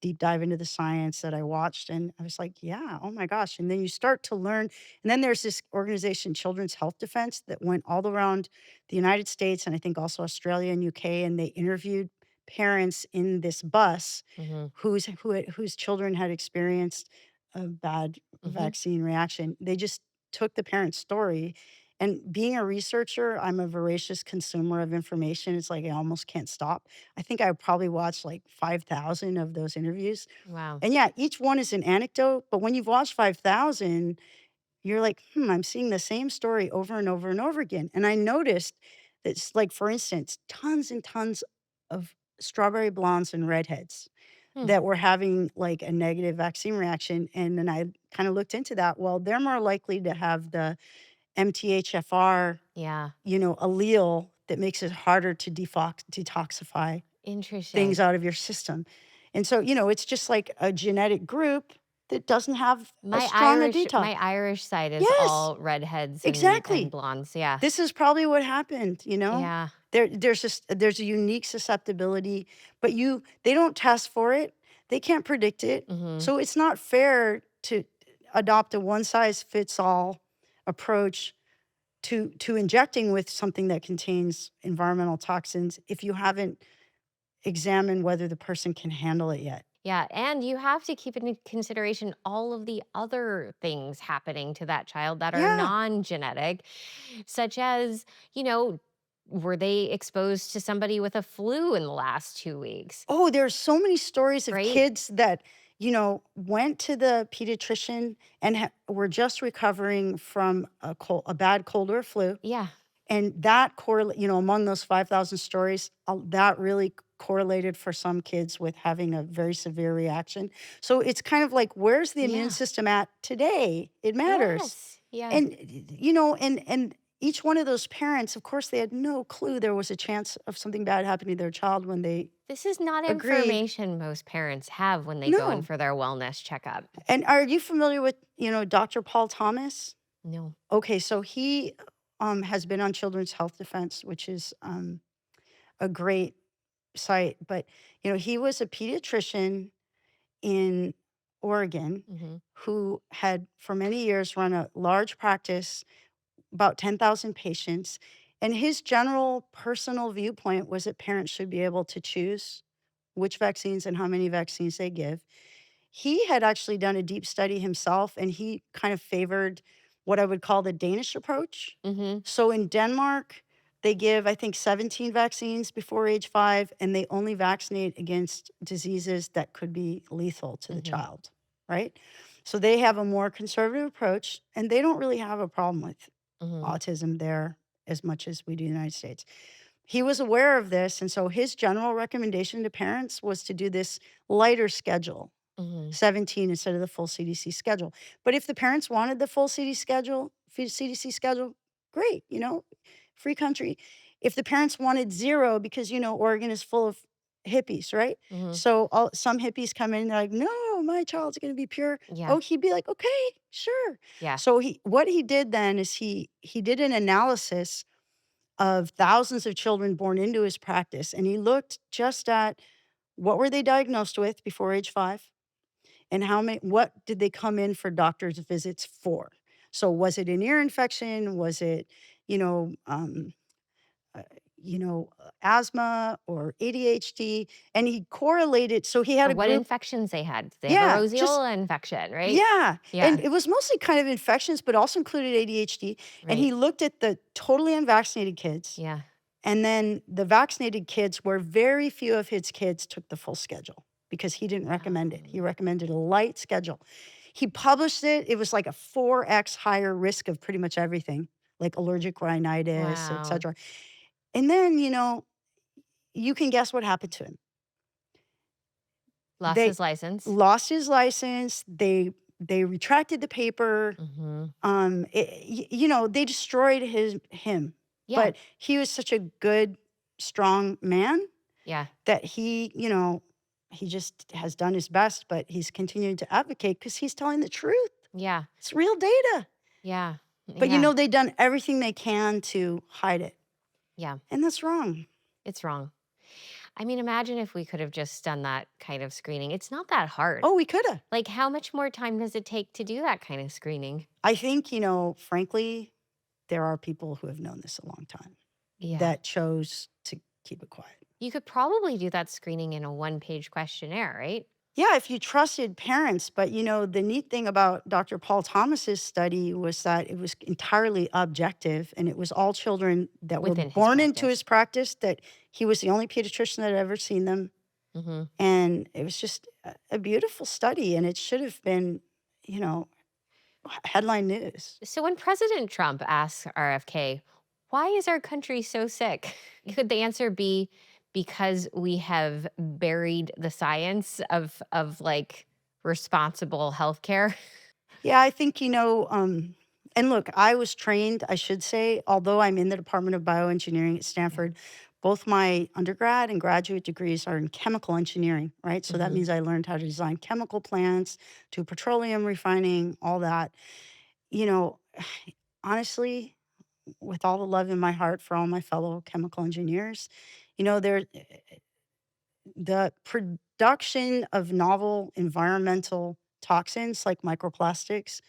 deep dive into the science that I watched. And I was like, yeah, oh my gosh. And then you start to learn. And then there's this organization, Children's Health Defense, that went all around the United States and I think also Australia and UK. And they interviewed parents in this bus Mhm. whose children had experienced a bad Mhm. vaccine reaction. They just took the parent's story. And being a researcher, I'm a voracious consumer of information. It's like I almost can't stop. I think I probably watched like 5,000 of those interviews. Wow. And yeah, each one is an anecdote, but when you've watched 5,000, you're like, I'm seeing the same story over and over and over again. And I noticed that, like, for instance, tons and tons of strawberry blondes and redheads Hmm. that were having like a negative vaccine reaction. And then I kind of looked into that. Well, they're more likely to have the MTHFR, Yeah. allele that makes it harder to detoxify things Interesting. out of your system. And so, it's just like a genetic group that doesn't have as strong a detox. My Irish side is Yes, all redheads and exactly. blondes, yeah. This is probably what happened. Yeah. There's a unique susceptibility, but they don't test for it. They can't predict it. Mhm. So it's not fair to adopt a one size fits all approach to injecting with something that contains environmental toxins if you haven't examined whether the person can handle it yet. Yeah, and you have to keep into consideration all of the other things happening to that child that are Yeah. non-genetic, such as, were they exposed to somebody with a flu in the last 2 weeks, Oh, there's so many stories of right? kids that, went to the pediatrician and were just recovering from a bad cold or flu. Yeah. And that among those 5,000 stories, that really correlated for some kids with having a very severe reaction. So it's kind of like, where's the immune Yeah. system at today? It matters. Yes. Yeah. And and each one of those parents, of course, they had no clue there was a chance of something bad happening to their child when they This is not agreed. information most parents have when they go in No. for their wellness checkup. And are you familiar with, Dr. Paul Thomas? No. Okay, so he has been on Children's Health Defense, which is a great site. But he was a pediatrician in Oregon Mhm. who had for many years run a large practice, about 10,000 patients. And his general personal viewpoint was that parents should be able to choose which vaccines and how many vaccines they give. He had actually done a deep study himself, and he kind of favored what I would call the Danish approach. Mhm. So in Denmark, they give, I think, 17 vaccines before age 5, and they only vaccinate against diseases that could be lethal to the Mhm. child, right? So they have a more conservative approach, and they don't really have a problem with Mhm. autism there as much as we do in the United States. He was aware of this, and so his general recommendation to parents was to do this lighter schedule, Mhm. 17 instead of the full CDC schedule. But if the parents wanted the full CDC schedule, great, free country. If the parents wanted zero, because Oregon is full of hippies, right? Mhm. So some hippies come in and they're like, no, my child's going to be pure. Yeah. Oh, he'd be like, okay, sure. Yeah. So what he did then is he did an analysis of thousands of children born into his practice, and he looked just at what were they diagnosed with before age 5, and what did they come in for doctor's visits for? So was it an ear infection? Was it, you know, uh, asthma or ADHD? And he correlated. So he had Or a what group. infections they had. Did they have a Yeah, just roseola infection, right? yeah. And Yeah, it was mostly kind of infections, but also included ADHD. And right. he looked at the totally unvaccinated kids. Yeah. And then the vaccinated kids, where very few of his kids took the full schedule because he didn't recommend it. He Um, recommended a light schedule. He published it. It was like a 4x higher risk of pretty much everything, like allergic rhinitis, et wow. cetera. And then, you can guess what happened to him. Lost They his license. lost his license. They retracted the paper. Mhm. They destroyed him. Yeah, But he was such a good, strong man yeah, that he just has done his best, but he's continuing to advocate because he's telling the truth. yeah, It's real data. yeah, But yeah, they've done everything they can to hide it. yeah. And that's wrong. It's wrong. I mean, imagine if we could have just done that kind of screening. It's not that hard. Oh, we could have. Like, how much more time does it take to do that kind of screening? I think, frankly, there are people who have known this a long time Yeah. that chose to keep it quiet. You could probably do that screening in a one-page questionnaire, right? Yeah, if you trusted parents. But, the neat thing about Dr. Paul Thomas's study was that it was entirely objective, and it was all children that were Within his born into practice. his practice, that he was the only pediatrician that had ever seen them. Hmm. And it was just a beautiful study, and it should have been, headline news. So when President Trump asks RFK, why is our country so sick? Could the answer be because we have buried the science of like responsible healthcare? Yeah, I think, and look, I was trained, I should say, although I'm in the Department of Bioengineering at Yeah. Stanford, both my undergrad and graduate degrees are in chemical engineering, right? So that Hmm. means I learned how to design chemical plants, do petroleum refining, all that. You know, honestly, with all the love in my heart for all my fellow chemical engineers, the production of novel environmental toxins like microplastics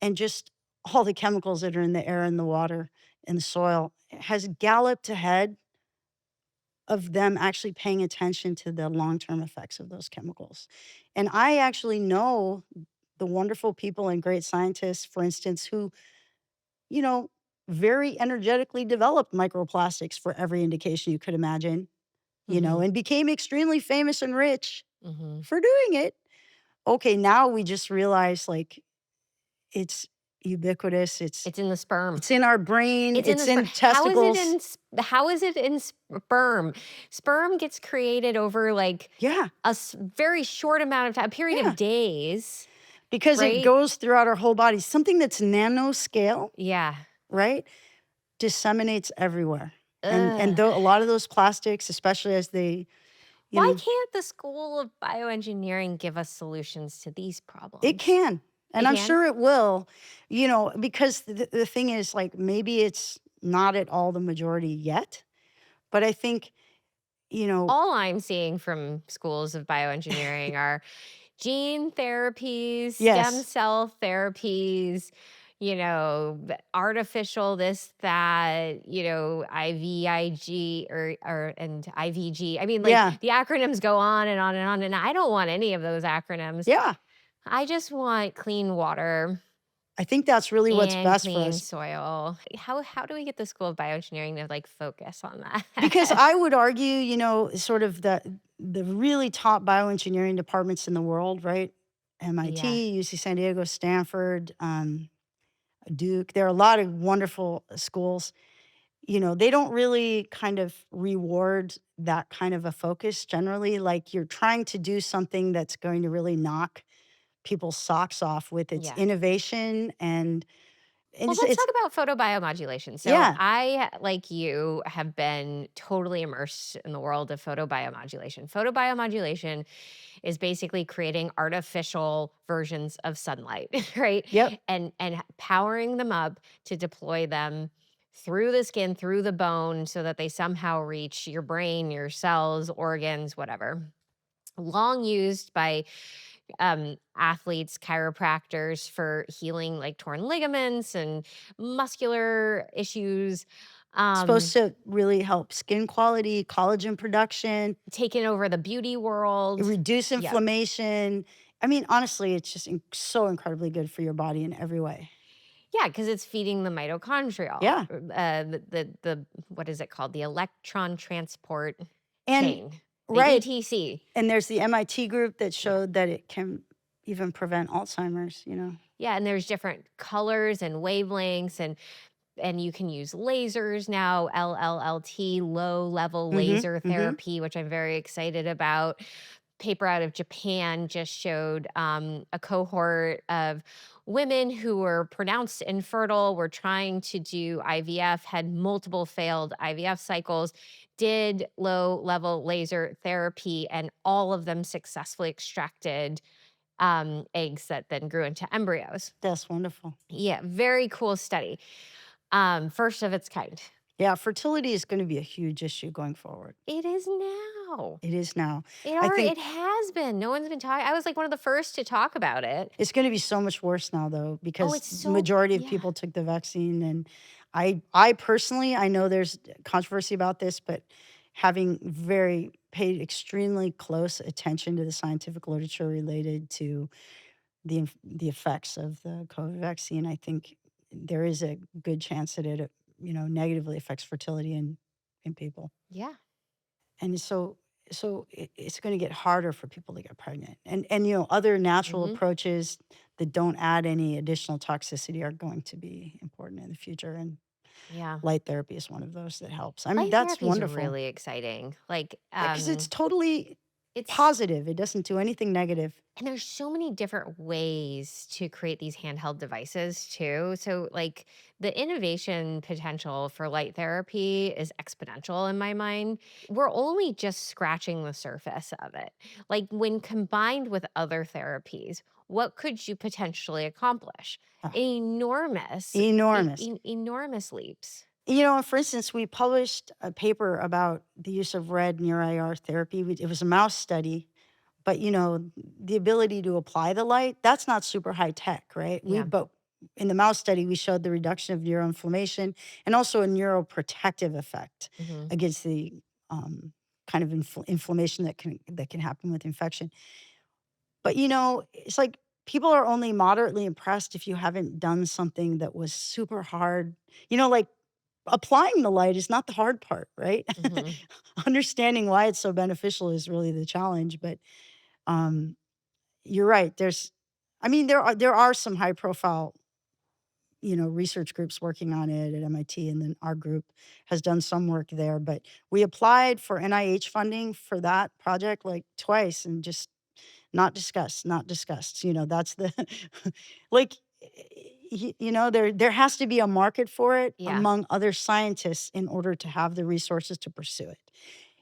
and just all the chemicals that are in the air and the water and the soil has galloped ahead of them actually paying attention to the long-term effects of those chemicals. And I actually know the wonderful people and great scientists, for instance, who, you know, very energetically developed microplastics for every indication you could imagine, Hmm. and became extremely famous and rich Hmm. for doing it. Okay, now we just realize like it's ubiquitous. It's It's in the sperm. it's in our brain, It's in the it's sperm. in testicles. How is it in sperm? Sperm gets created over like Yeah, a very short amount of time, a period yeah. of days, Because it right? goes throughout our whole body. Something that's nanoscale, Yeah. right, disseminates everywhere. And Ugh. though a lot of those plastics, especially as they, you Why know, can't the School of Bioengineering give us solutions to these it problems? can, and It I'm can? sure it will, because the thing is, like, maybe it's not at all the majority yet, but I think, you know, All I'm seeing from schools of bioengineering are gene therapies, stem yes, cell therapies, artificial this, that, IVIG or and IVG. I mean, like yeah, the acronyms go on and on and on. And I don't want any of those acronyms. yeah. I just want clean water I think that's really what's and best for clean us. soil. How do we get the School of Bioengineering to like focus on Because that? I would argue, sort of the really top bioengineering departments in the world, right? Yeah. MIT, UC San Diego, Stanford, Duke. There are a lot of wonderful schools. They don't really kind of reward that kind of a focus generally. Like you're trying to do something that's going to really knock people's socks off with its Yeah. innovation and Well, let's talk about photobiomodulation. So, yeah, I, like you, have been totally immersed in the world of photobiomodulation. Photobiomodulation is basically creating artificial versions of sunlight, right? yep, And powering them up to deploy them through the skin, through the bone, so that they somehow reach your brain, your cells, organs, whatever. Long used by athletes, chiropractors for healing like torn ligaments and muscular issues. Supposed Um, to really help skin quality, collagen production, Taking over the beauty world. reduce Yep. inflammation. I mean, honestly, it's just so incredibly good for your body in every way. Yeah, because it's feeding the mitochondrial, Yeah. the what is it called? The electron transport And chain, the right. ETC. And there's the MIT group that Yeah. showed that it can even prevent Alzheimer's, you know. Yeah, and there's different colors and wavelengths, and you can use lasers now, LLLT, low level Mhm. laser Mhm. therapy, which I'm very excited about. Paper out of Japan just showed a cohort of women who were pronounced infertile, were trying to do IVF, had multiple failed IVF cycles, did low level laser therapy, and all of them successfully extracted eggs that then grew into embryos. That's wonderful. Yeah, very cool study. First of its kind. Yeah, fertility is gonna be a huge issue going forward. It is now. It is now. It I already think it has been. No one's been talking. I was like one of the first to talk about it. it's gonna be so much worse now though Oh, because it's the so majority of yeah. people took the vaccine, and I personally, I know there's controversy about this, but having very paid extremely close attention to the scientific literature related to the effects of the COVID vaccine, I think there is a good chance that it, negatively affects fertility in people. Yeah. And so it's going to get harder for people to get pregnant. And other natural Mhm. approaches that don't add any additional toxicity are going to be important in the future. And Yeah. light therapy is one of those that helps. I mean, Light that's therapy is wonderful. really exciting. Like, Yeah, because it's totally it's positive. It doesn't do anything negative. and there's so many different ways to create these handheld devices too. So, like, the innovation potential for light therapy is exponential in my mind. We're only just scratching the surface of it. Like, when combined with other therapies, what could you potentially accomplish? Ah, enormous. Enormous leaps. And for instance, we published a paper about the use of red near IR therapy. It was a mouse study, but the ability to apply the light, that's not super high tech, right? Yeah. But in the mouse study, we showed the reduction of neuroinflammation and also a neuroprotective effect Hmm. against the kind of inflammation that can happen with infection. But it's like people are only moderately impressed if you haven't done something that was super hard. Like applying the light is not the hard part, right? Hmm. Understanding why it's so beneficial is really the challenge. But um, you're right. I mean, there are some high profile, research groups working on it at MIT, and then our group has done some work there. But we applied for NIH funding for that project like twice, and just not discussed, not discussed. That's the like. There has to be a market for it Yeah. among other scientists in order to have the resources to pursue it.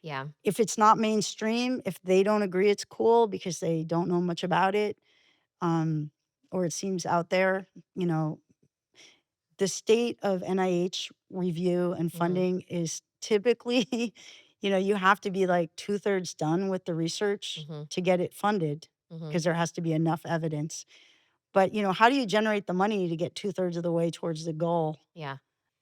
Yeah. If it's not mainstream, if they don't agree it's cool because they don't know much about it, um, or it seems out there, you know, the state of NIH review and Hmm. funding is typically, you have to be like two-thirds done with the research Hmm. to get it funded Hmm. because there has to be enough evidence. But, how do you generate the money to get two-thirds of the way towards the goal Yeah.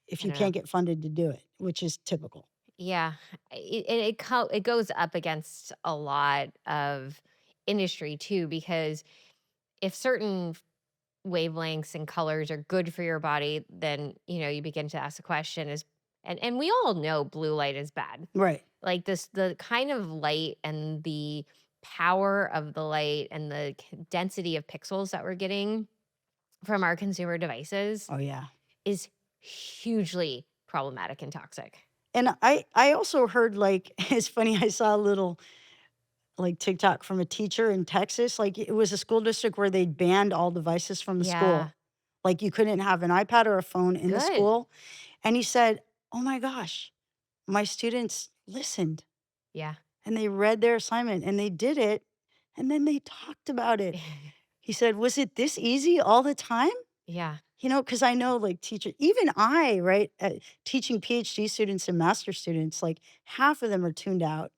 if I you don't know. can't get funded to do it, which is typical? Yeah, it goes up against a lot of industry too, because if certain wavelengths and colors are good for your body, then you begin to ask the question is, and we all know blue light is bad. Right. Like the kind of light and the power of the light and the density of pixels that we're getting from our consumer devices Oh, yeah. is hugely problematic and toxic. And I also heard, like, it's funny, I saw a little, like, TikTok from a teacher in Texas. Like, it was a school district where they'd banned all devices from the Yeah, school. Like, you couldn't have an iPad or a phone in the good. school. And he said, "Oh my gosh, my students listened, Yeah. and they read their assignment, and they did it, and then they talked about it." He said, "Was it this easy all the time?" Yeah. Because I know, like, teacher even I, right, teaching PhD students and master students, like, half of them are tuned out.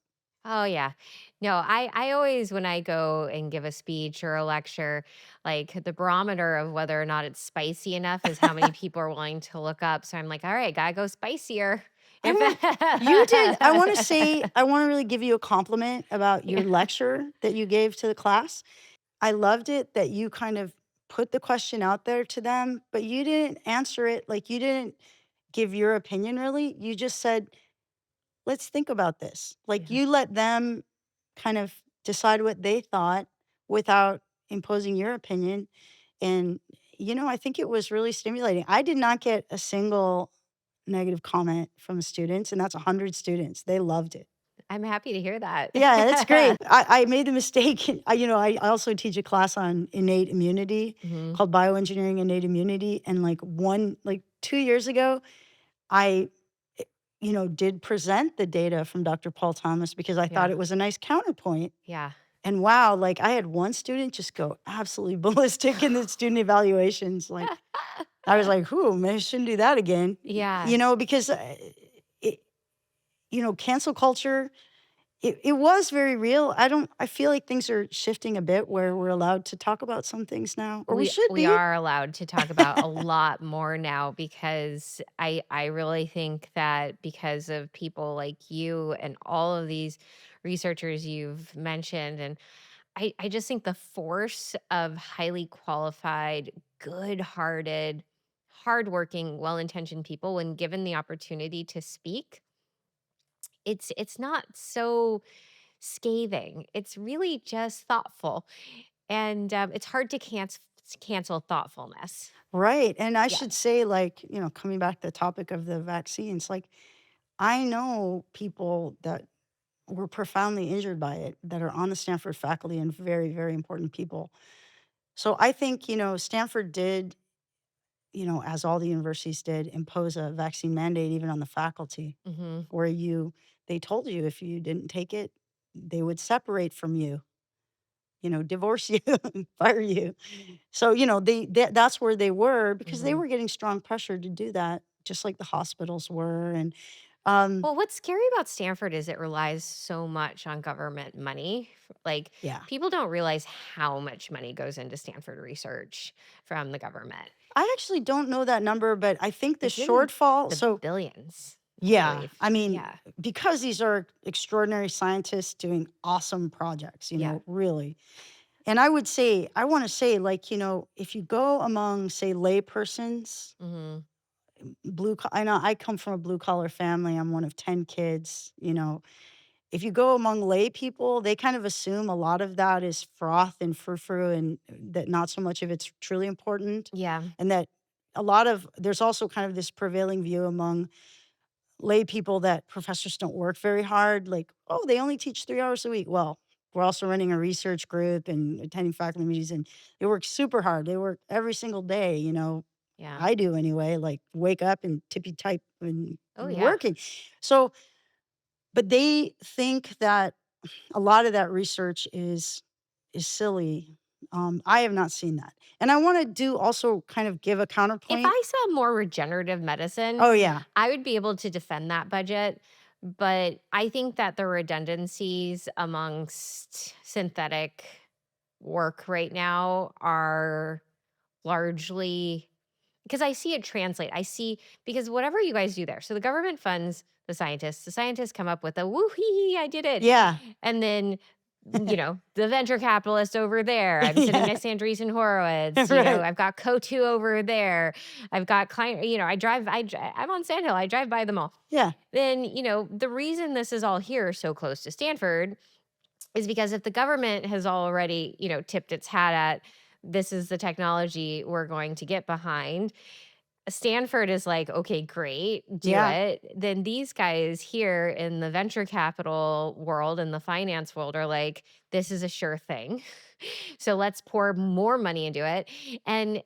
Oh yeah. No, I always when I go and give a speech or a lecture, like the barometer of whether or not it's spicy enough is how many people are willing to look up. So I'm like, all right, gotta go spicier. I If want you did. I want to say, that I want to really give you a compliment about your yeah. lecture that you gave to the class. I loved it that you kind of put the question out there to them, but you didn't answer it. Like you didn't give your opinion really. You just said, let's think about this. Like Yeah. you let them kind of decide what they thought without imposing your opinion. And, I think it was really stimulating. I did not get a single negative comment from the students, and that's 100 students. They loved it. I'm happy to hear that. Yeah, that's great. I made the mistake. I also teach a class on innate immunity Mhm. called Bioengineering Innate Immunity. And like 2 years ago, I, did present the data from Dr. Paul Thomas because I thought Yeah. it was a nice counterpoint. Yeah. And wow, like I had one student just go absolutely ballistic in the student evaluations. Like I was like, "Whew, maybe I shouldn't do that again." Yeah. Because it, cancel culture, it was very real. I feel like things are shifting a bit where we're allowed to talk about some things now, or we should We be. are allowed to talk about a lot more now because I really think that because of people like you and all of these researchers you've mentioned, and I just think the force of highly qualified, good-hearted, hardworking, well-intentioned people when given the opportunity to speak, it's not so scathing. It's really just thoughtful. And, it's hard to cancel thoughtfulness. Right. And I Yeah. should say, like, coming back to the topic of the vaccines, like, I know people that were profoundly injured by it that are on the Stanford faculty and very, very important people. So I think, Stanford did, as all the universities did, impose a vaccine mandate even on the faculty, Mhm. where they told you if you didn't take it, they would separate from you, divorce you, fire you. So, that's where they were because they Mhm. were getting strong pressure to do that, just like the hospitals were. And um, Well, what's scary about Stanford is it relies so much on government money. Like, yeah, people don't realize how much money goes into Stanford research from the government. I actually don't know that number, but I think the It's in shortfall. the So, billions, I yeah, believe. I mean, Yeah. because these are extraordinary scientists doing awesome projects, Yeah. really. And I want to say, like, if you go among, say, lay persons, Mhm. I know I come from a blue collar family. I'm one of 10 kids. If you go among lay people, they kind of assume a lot of that is froth and frou-frou and that not so much of it's truly important. Yeah. And that there's also kind of this prevailing view among lay people that professors don't work very hard. Like, oh, they only teach 3 hours a week. Well, we're also running a research group and attending faculty meetings, and they work super hard. They work every single day. Yeah. I do anyway, like wake up and tippy type and Oh, yeah. working. So, but they think that a lot of that research is silly. I have not seen that. And I want to do also kind of give a If counterpoint. I saw more regenerative medicine, Oh yeah. I would be able to defend that budget, but I think that the redundancies amongst synthetic work right now are largely because I see it translate. I see because whatever you guys do there, so the government funds the scientists come up with a woo hee hee, I did it. Yeah. And then, the venture capitalist over there. I'm sitting Yeah. next to Andreessen Horowitz, Right. I've got Cotu over there. I've got client, I'm on Sand Hill. I drive by them all. Yeah. Then, the reason this is all here so close to Stanford is because if the government has already, tipped its hat at this is the technology we're going to get behind, Stanford is like, okay, great, do Yeah. it. Then these guys here in the venture capital world and the finance world are like, this is a sure thing. So let's pour more money into it. And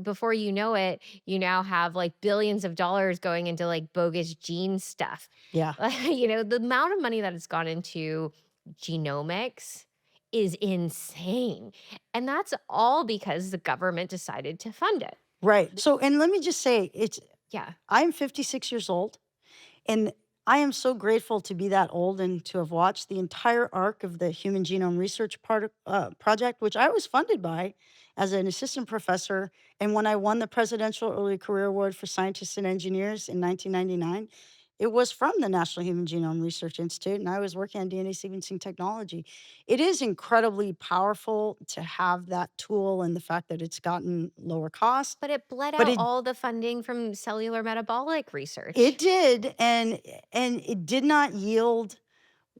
before you know it, you now have like billions of dollars going into like bogus gene stuff. Yeah. The amount of money that has gone into genomics is insane. And that's all because the government decided to fund it. Right. So, and let me just say, Yeah. I'm 56 years old, and I am so grateful to be that old and to have watched the entire arc of the Human Genome Research Project, which I was funded by as an assistant professor. And when I won the Presidential Early Career Award for Scientists and Engineers in 1999, it was from the National Human Genome Research Institute, and I was working on DNA sequencing technology. It is incredibly powerful to have that tool and the fact that it's gotten lower cost, But it bled but out all the funding from cellular metabolic it research. did, and it did not yield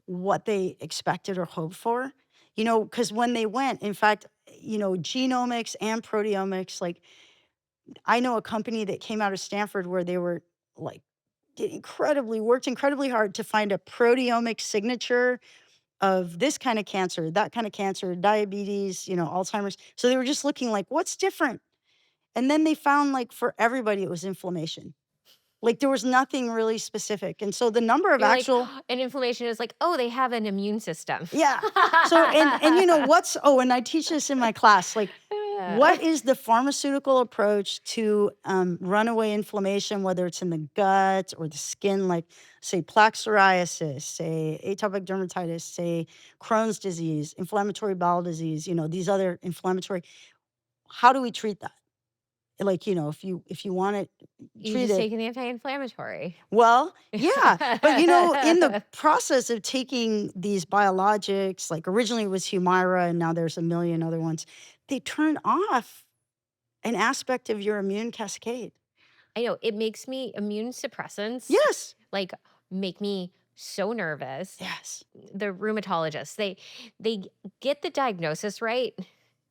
what they expected or hoped for. Because when they went, in fact, genomics and proteomics, like I know a company that came out of Stanford where they were like worked incredibly hard to find a proteomic signature of this kind of cancer, that kind of cancer, diabetes, Alzheimer's. So they were just looking like, what's different? And then they found like for everybody, it was inflammation. Like there was nothing really specific. And so the number of You're like, actual, and inflammation is like, oh, they have an immune system. yeah. So, and and I teach this in my class, like, what is the pharmaceutical approach to runaway inflammation, whether it's in the gut or the skin, like say plaque psoriasis, say atopic dermatitis, say Crohn's disease, inflammatory bowel disease, these other inflammatory, how do we treat that? Like, if you want it You just treated, take an anti-inflammatory. well, yeah, but in the process of taking these biologics, like originally it was Humira and now there's a million other ones, they turn off an aspect of your immune cascade. I know it makes me immune suppressants. Yes. Like make me so nervous. Yes. The rheumatologists, they get the diagnosis right,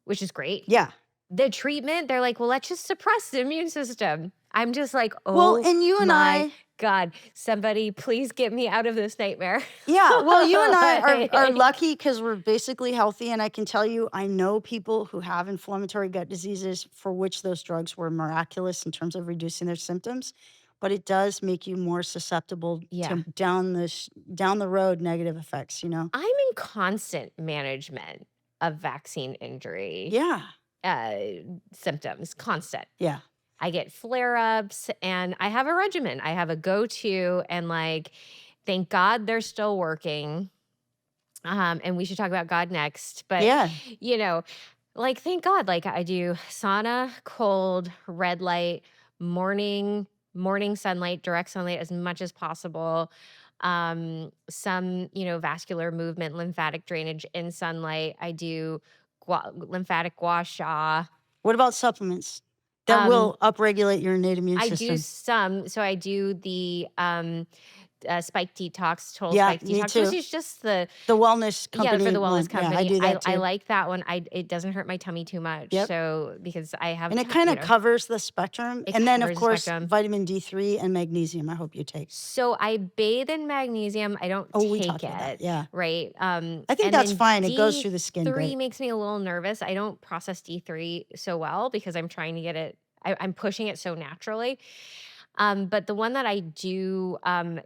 which is great. Yeah. The treatment, they're like, well, let's just suppress the immune system. I'm just like, Well, oh and you and my God, somebody please get me out of this nightmare. Yeah, well, you and I are Like, lucky because we're basically healthy. And I can tell you, I know people who have inflammatory gut diseases for which those drugs were miraculous in terms of reducing their symptoms. But it does make you more susceptible Yeah. to down the road negative effects, I'm in constant management of vaccine injury Yeah, symptoms, constant. yeah. I get flare-ups and I have a regimen. I have a go-to and like, thank God they're still working. And we should talk about God next. But Yeah. like thank God, like I do sauna, cold, red light, morning sunlight, direct sunlight as much as possible. Some, vascular movement, lymphatic drainage in sunlight. I do lymphatic gua sha. What about supplements that Um, will upregulate your innate immune I do system? some. So I do the spike detox, total Yeah, spike me detox, which too. is just the The wellness company for the wellness one. Yeah, company. I do that I too. like that one. It doesn't hurt my tummy too much. Yep. So because I have And it kind of covers the spectrum. It And then, of covers the course, spectrum. vitamin D3 and magnesium, I hope you take. So I bathe in magnesium. I don't Oh, we take talked about that. it. Yeah. Right. I think and that's then fine. It goes through the skin D3 great. makes me a little nervous. I don't process D3 so well because I'm trying to get it. I'm pushing it so naturally. But the one that I do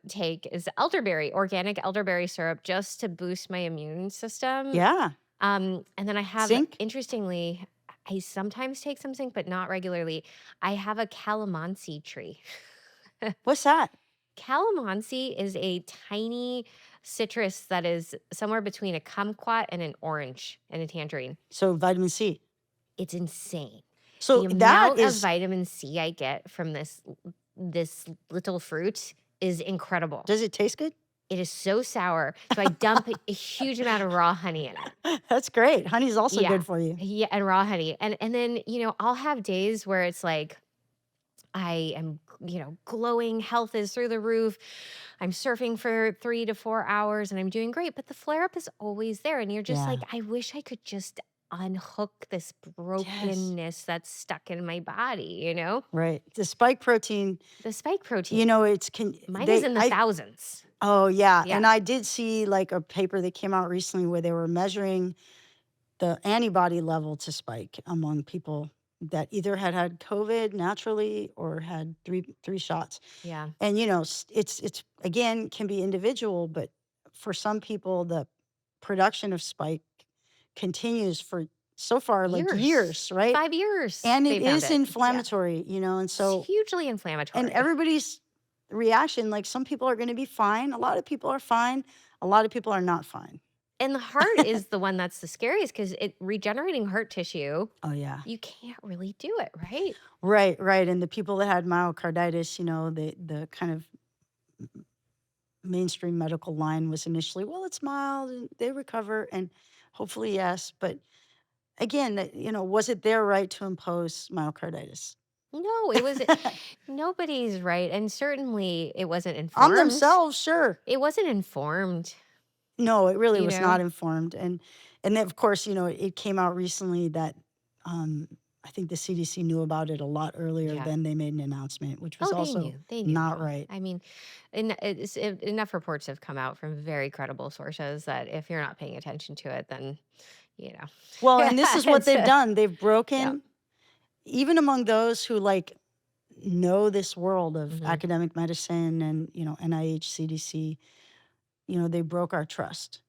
take is elderberry, organic elderberry syrup, just to boost my immune system. Yeah. And then I have, Zinc? interestingly, I sometimes take some zinc, but not regularly. I have a calamansi tree. What's that? Calamansi is a tiny citrus that is somewhere between a kumquat and an orange and a tangerine. So vitamin C. It's insane. So The that amount of is vitamin C I get from this little fruit is incredible. does it taste good? It is so sour. So I dump a huge amount of raw honey in it. That's great. Honey's also Yeah. good for you. Yeah, and raw honey. And then, I'll have days where it's like I am, glowing, health is through the roof. I'm surfing for 3 to 4 hours and I'm doing great, but the flare up is always there and you're just Yeah. like, I wish I could just unhook this brokenness that's stuck in my body, Right. The spike protein, The spike protein. it's Mine is in the thousands. Oh, yeah. Yeah. And I did see like a paper that came out recently where they were measuring the antibody level to spike among people that either had COVID naturally or had three shots. Yeah. And it's again can be individual, but for some people the production of spike continues for so far like years, right? 5 years. And they it found is Yeah. inflammatory, and so It's hugely inflammatory. and everybody's reaction. Like some people are going to be fine. A lot of people are fine. A lot of people are not fine. And the heart is the one that's the scariest because regenerating heart tissue, Oh, yeah. you can't really do it, right? Right, right. And the people that had myocarditis, the kind of mainstream medical line was initially, well, it's mild and they recover. And hopefully, yes. But again, was it their right to impose myocarditis? No, it was nobody's right, and certainly it wasn't On informed. themselves, sure. It wasn't informed, No, it really you was not know? informed. And then, of course, it came out recently that um, I think the CDC knew about it a lot earlier Yeah. than they made an announcement, which was Oh, also they knew not now. right. I mean, enough reports have come out from very credible sources that if you're not paying attention to it, then, you know, Well, and this is what it's they've a done. They've yeah. broken, even among those who like know this world of Mhm. academic medicine and, NIH, CDC, they broke our trust.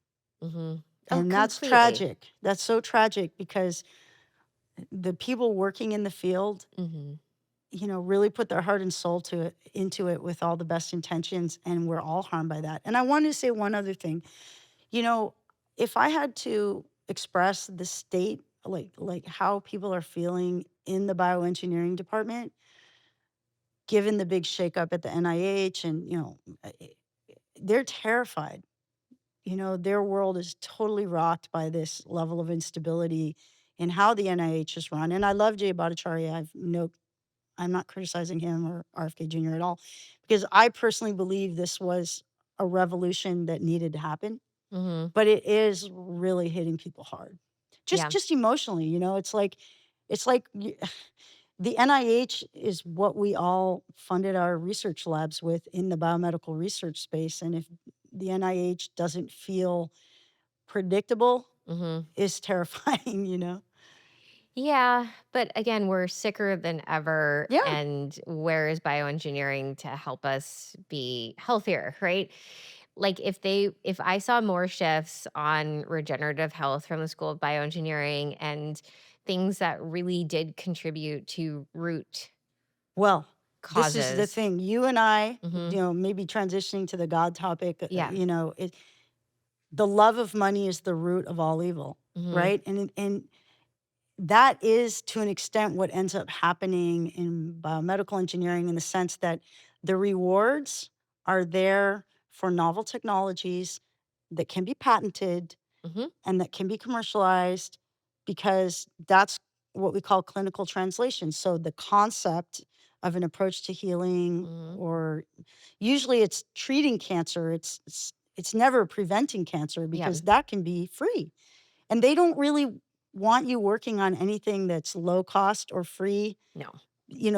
Mhm. Oh, And that's completely. tragic. That's so tragic because the people working in the field, Mhm. really put their heart and soul into it with all the best intentions, and we're all harmed by that. And I wanted to say one other thing. You know, if I had to express the state, like how people are feeling in the bioengineering department, given the big shakeup at the NIH, and they're terrified. Their world is totally rocked by this level of instability in how the NIH is run. And I love Jay Bhattacharya. I'm not criticizing him or RFK Jr. at all, because I personally believe this was a revolution that needed to happen, Mhm. but it is really hitting people hard. Just Yeah. just emotionally, it's like the NIH is what we all funded our research labs with in the biomedical research space, and if the NIH doesn't feel predictable, Mhm. is terrifying. Yeah, but again, we're sicker than ever, Yeah. and where is bioengineering to help us be healthier, right? Like if I saw more shifts on regenerative health from the School of Bioengineering and things that really did contribute to root Well, this is the causes. thing. You and I, Mhm. maybe transitioning to the God topic, Yeah. the love of money is the root of all evil, Mhm. right? And that is to an extent what ends up happening in biomedical engineering, in the sense that the rewards are there for novel technologies that can be patented Mhm. and that can be commercialized, because that's what we call clinical translation. So the concept of an approach to healing, Mhm. or usually it's treating cancer, it's never preventing cancer, Yeah. because that can be free. And they don't really want you working on anything that's low cost or free. No.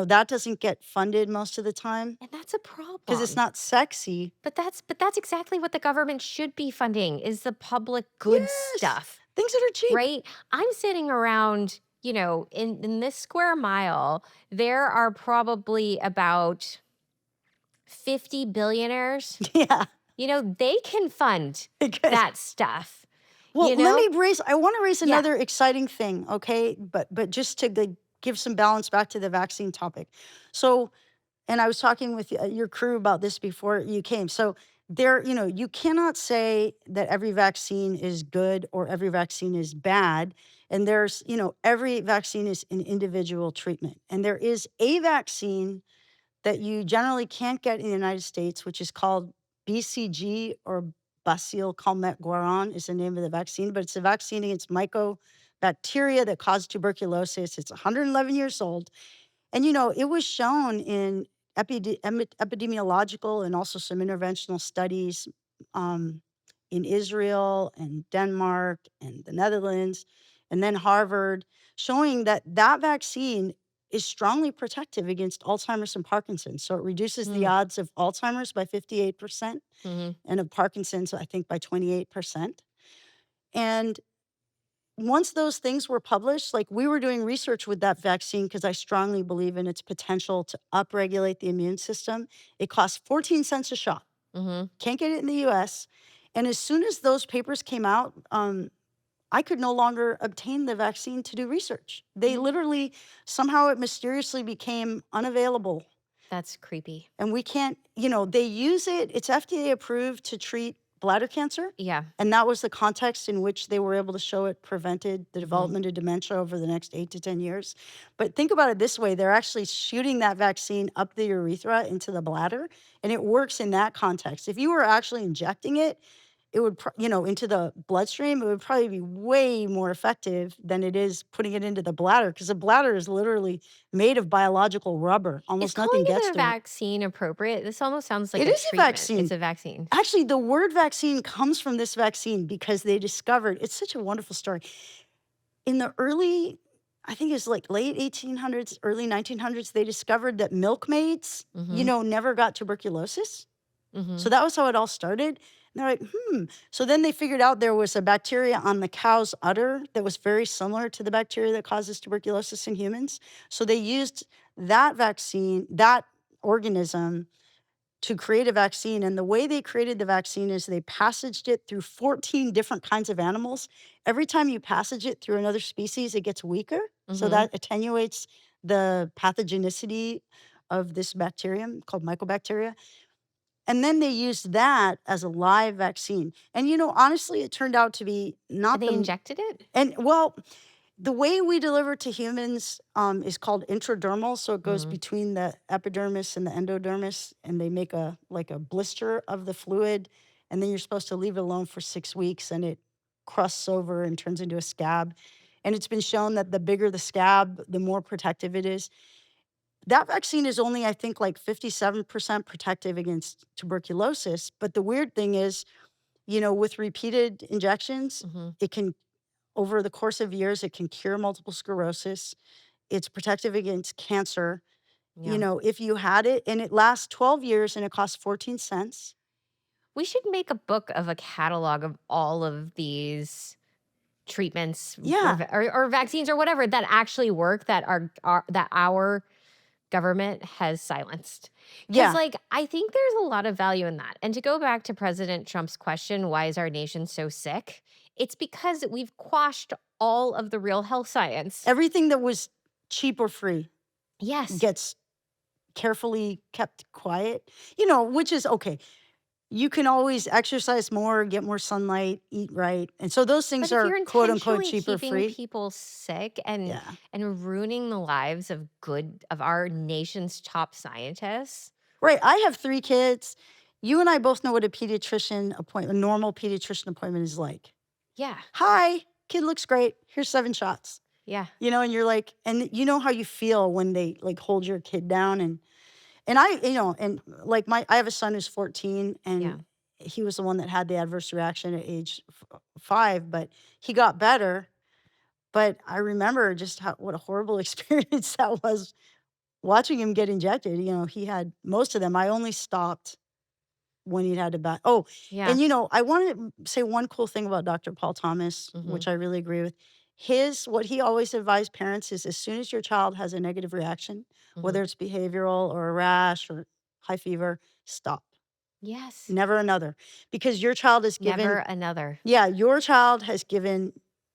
That doesn't get funded most of the time And that's a because it's problem. not sexy. But that's exactly what the government should be funding is the public good Yes, stuff. things that are cheap. Right? I'm sitting around, in this square mile, there are probably about 50 billionaires. Yeah. They can fund Because that stuff, Well, you let know? me raise I wanna raise Yeah. another exciting thing, okay? But just to, like, give some balance back to the vaccine topic. So, and I was talking with your crew about this before you came. So you cannot say that every vaccine is good or every vaccine is bad. And every vaccine is an individual treatment. And there is a vaccine that you generally can't get in the United States, which is called BCG, or Bacille Calmette Guerin is the name of the vaccine, but it's a vaccine against mycobacteria that cause tuberculosis. It's 111 years old. And, it was shown in epidemiological and also some interventional studies, um, in Israel and Denmark and the Netherlands, and then Harvard, showing that that vaccine is strongly protective against Alzheimer's and Parkinson's. So it reduces the Mm, odds of Alzheimer's by 58% mhm, and of Parkinson's, I think, by 28%. And once those things were published, like, we were doing research with that vaccine because I strongly believe in its potential to upregulate the immune system. It costs 14 cents a shot. mhm, Can't get it in the US. And as soon as those papers came out, I could no longer obtain the vaccine to do research. They mhm. literally, somehow it mysteriously became unavailable. That's creepy. And we can't, they use it, it's FDA approved to treat bladder cancer. Yeah. And that was the context in which they were able to show it prevented the Mhm. development of dementia over the next 8 to 10 years. But think about it this way, they're actually shooting that vaccine up the urethra into the bladder, and it works in that context. If you were actually injecting it, it would, into the bloodstream, it would probably be way more effective than it is putting it into the bladder, because the bladder is literally made of biological rubber. Is Almost calling nothing it gets a to it. vaccine appropriate? This almost sounds like It a is a treatment. vaccine. It's a vaccine. Actually, the word vaccine comes from this vaccine because they discovered, it's such a wonderful story. In the early, I think it's like late 1800s, early 1900s, they discovered that milkmaids, Mhm. never got tuberculosis. So Mhm. that was how it all started. And they're like. So then they figured out there was a bacteria on the cow's udder that was very similar to the bacteria that causes tuberculosis in humans. So they used that vaccine, that organism, to create a vaccine. And the way they created the vaccine is they passaged it through 14 different kinds of animals. Every time you passage it through another species, it gets weaker. So Mhm. that attenuates the pathogenicity of this bacterium called mycobacteria. And then they used that as a live vaccine. And honestly, it turned out to be And not they injected it? the way we deliver to humans is called intradermal. So it goes Mhm. between the epidermis and the endodermis, and they make a blister of the fluid, and then you're supposed to leave it alone for 6 weeks, and it crusts over and turns into a scab. And it's been shown that the bigger the scab, the more protective it is. That vaccine is only, I think, like 57% protective against tuberculosis. But the weird thing is, with repeated injections, Mhm. it can, over the course of years, it can cure multiple sclerosis. It's protective against cancer. Yeah. If you had it, and it lasts 12 years and it costs 14 cents. We should make a book of a catalog of all of these treatments or Yeah. or vaccines or whatever that actually work that are that our government has silenced. Because, Yeah. like, I think there's a lot of value in that. And to go back to President Trump's question, why is our nation so sick? It's because we've quashed all of the real health science. Everything that was cheap or free Yes. gets carefully kept quiet, which is okay. You can always exercise more, get more sunlight, eat right. And so those things But if are you're quote unquote intentionally cheap or keeping free. people sick and Yeah. ruining the lives of our nation's top scientists. Right. I have 3 kids. You and I both know what a normal pediatrician appointment is like. Yeah. Hi, kid looks great. Here's 7 shots. Yeah. And you're like, and you know how you feel when they like hold your kid down and I, and like I have a son who's 14 and Yeah. he was the one that had the adverse reaction at age 5, but he got better. But I remember just what a horrible experience that was watching him get injected. He had most of them. I only stopped when he'd had to back. Oh, Yeah. and I wanted to say one cool thing about Dr. Paul Thomas, Mhm. which I really agree with. What he always advised parents is as soon as your child has a negative reaction, Mhm. whether it's behavioral or a rash or high fever, stop. Yes. Never another. Because your child has Never given, another. yeah, your child has given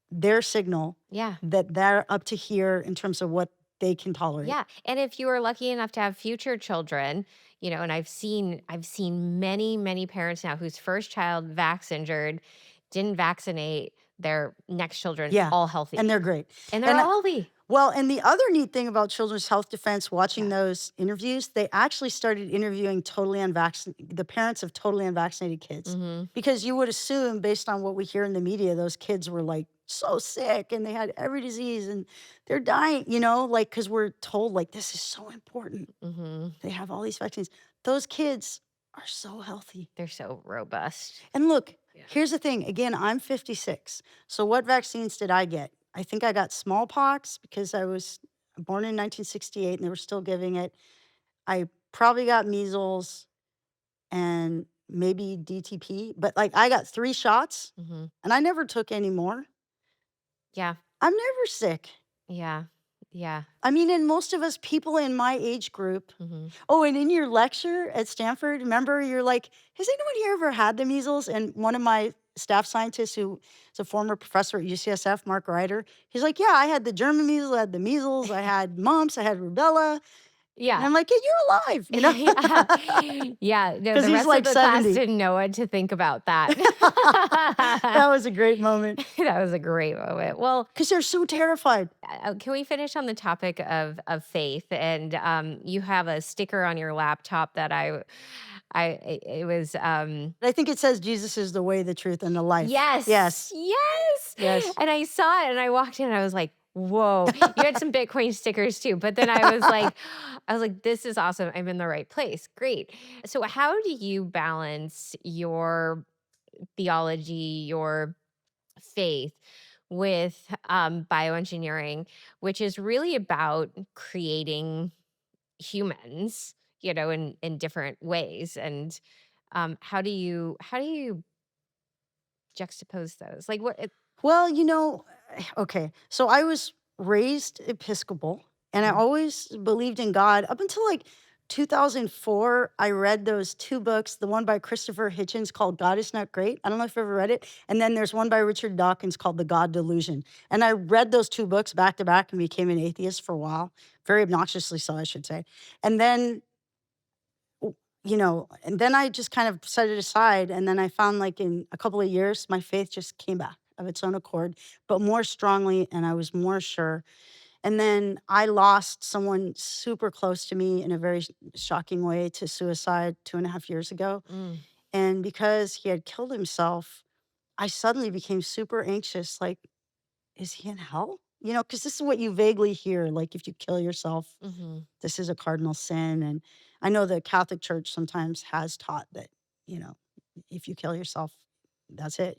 their signal Yeah. that they're up to here in terms of what they can tolerate. Yeah. And if you are lucky enough to have future children, and I've seen many, many parents now whose first child vax injured, didn't vaccinate their next children, Yeah. all healthy. And they're great. And they're And all healthy. Well, and the other neat thing about Children's Health Defense, watching Yeah. those interviews, they actually started interviewing the parents of totally unvaccinated kids. Mhm. Because you would assume, based on what we hear in the media, those kids were like so sick and they had every disease and they're dying, because we're told like this is so important. Mhm. They have all these vaccines. Those kids are so healthy. They're so robust. And look, Yeah. here's the thing. Again, I'm 56. So what vaccines did I get? I think I got smallpox because I was born in 1968 and they were still giving it. I probably got measles and maybe DTP, but like I got 3 shots Mhm. and I never took any more. Yeah. I'm never sick. Yeah. Yeah. I mean, and most of us people in my age group. Mhm. Oh, and in your lecture at Stanford, remember you're like, has anyone here ever had the measles? And one of my staff scientists who is a former professor at UCSF, Mark Ryder, he's like, yeah, I had the German measles, I had the measles, I had mumps, I had rubella. And Yeah. I'm like, you're alive, you know? Yeah. Yeah, no, Because the he's rest of like the class 70. didn't know what to think about that. That was a great moment That was a great moment. Well, because they're so terrified. can we finish on the topic of faith? And you have a sticker on your laptop that it was I think it says Jesus is the way, the truth, and the life. yes, Yes, yes. yes. And I saw it and I walked in and I was like, whoa. You had some Bitcoin stickers too, but then I was like, this is awesome. I'm in the right place. Great. So how do you balance your theology, your faith with bioengineering, which is really about creating humans, in different ways? And how do you juxtapose those? Like what? Well, okay. So I was raised Episcopal and I Mm, always believed in God up until like 2004. I read those two books, the one by Christopher Hitchens called God Is Not Great. I don't know if you've ever read it. And then there's one by Richard Dawkins called The God Delusion. And I read those two books back to back and became an atheist for a while, very obnoxiously so, I should say. And then and then I just kind of set it aside. And then I found like in a couple of years, my faith just came back of its own accord, but more strongly. And I was more sure. And then I lost someone super close to me in a very shocking way to suicide 2.5 years ago. mm, And because he had killed himself, I suddenly became super anxious. Like, is he in hell? Because this is what you vaguely hear. Like, if you kill yourself, mhm, this is a cardinal sin. And I know the Catholic Church sometimes has taught that, you know, if you kill yourself, that's it.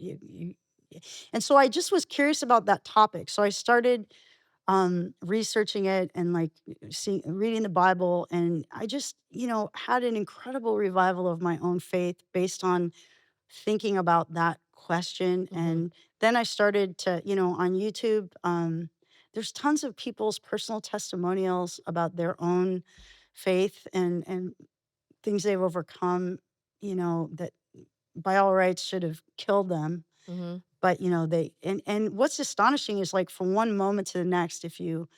And so I just was curious about that topic. So I started researching it and like reading the Bible. And I just, had an incredible revival of my own faith based on thinking about that question. mhm, And then I started to, on YouTube, there's tons of people's personal testimonials about their own faith and things they've overcome, that by all rights should have killed them. mhm. But and what's astonishing is like from one moment to the next, if you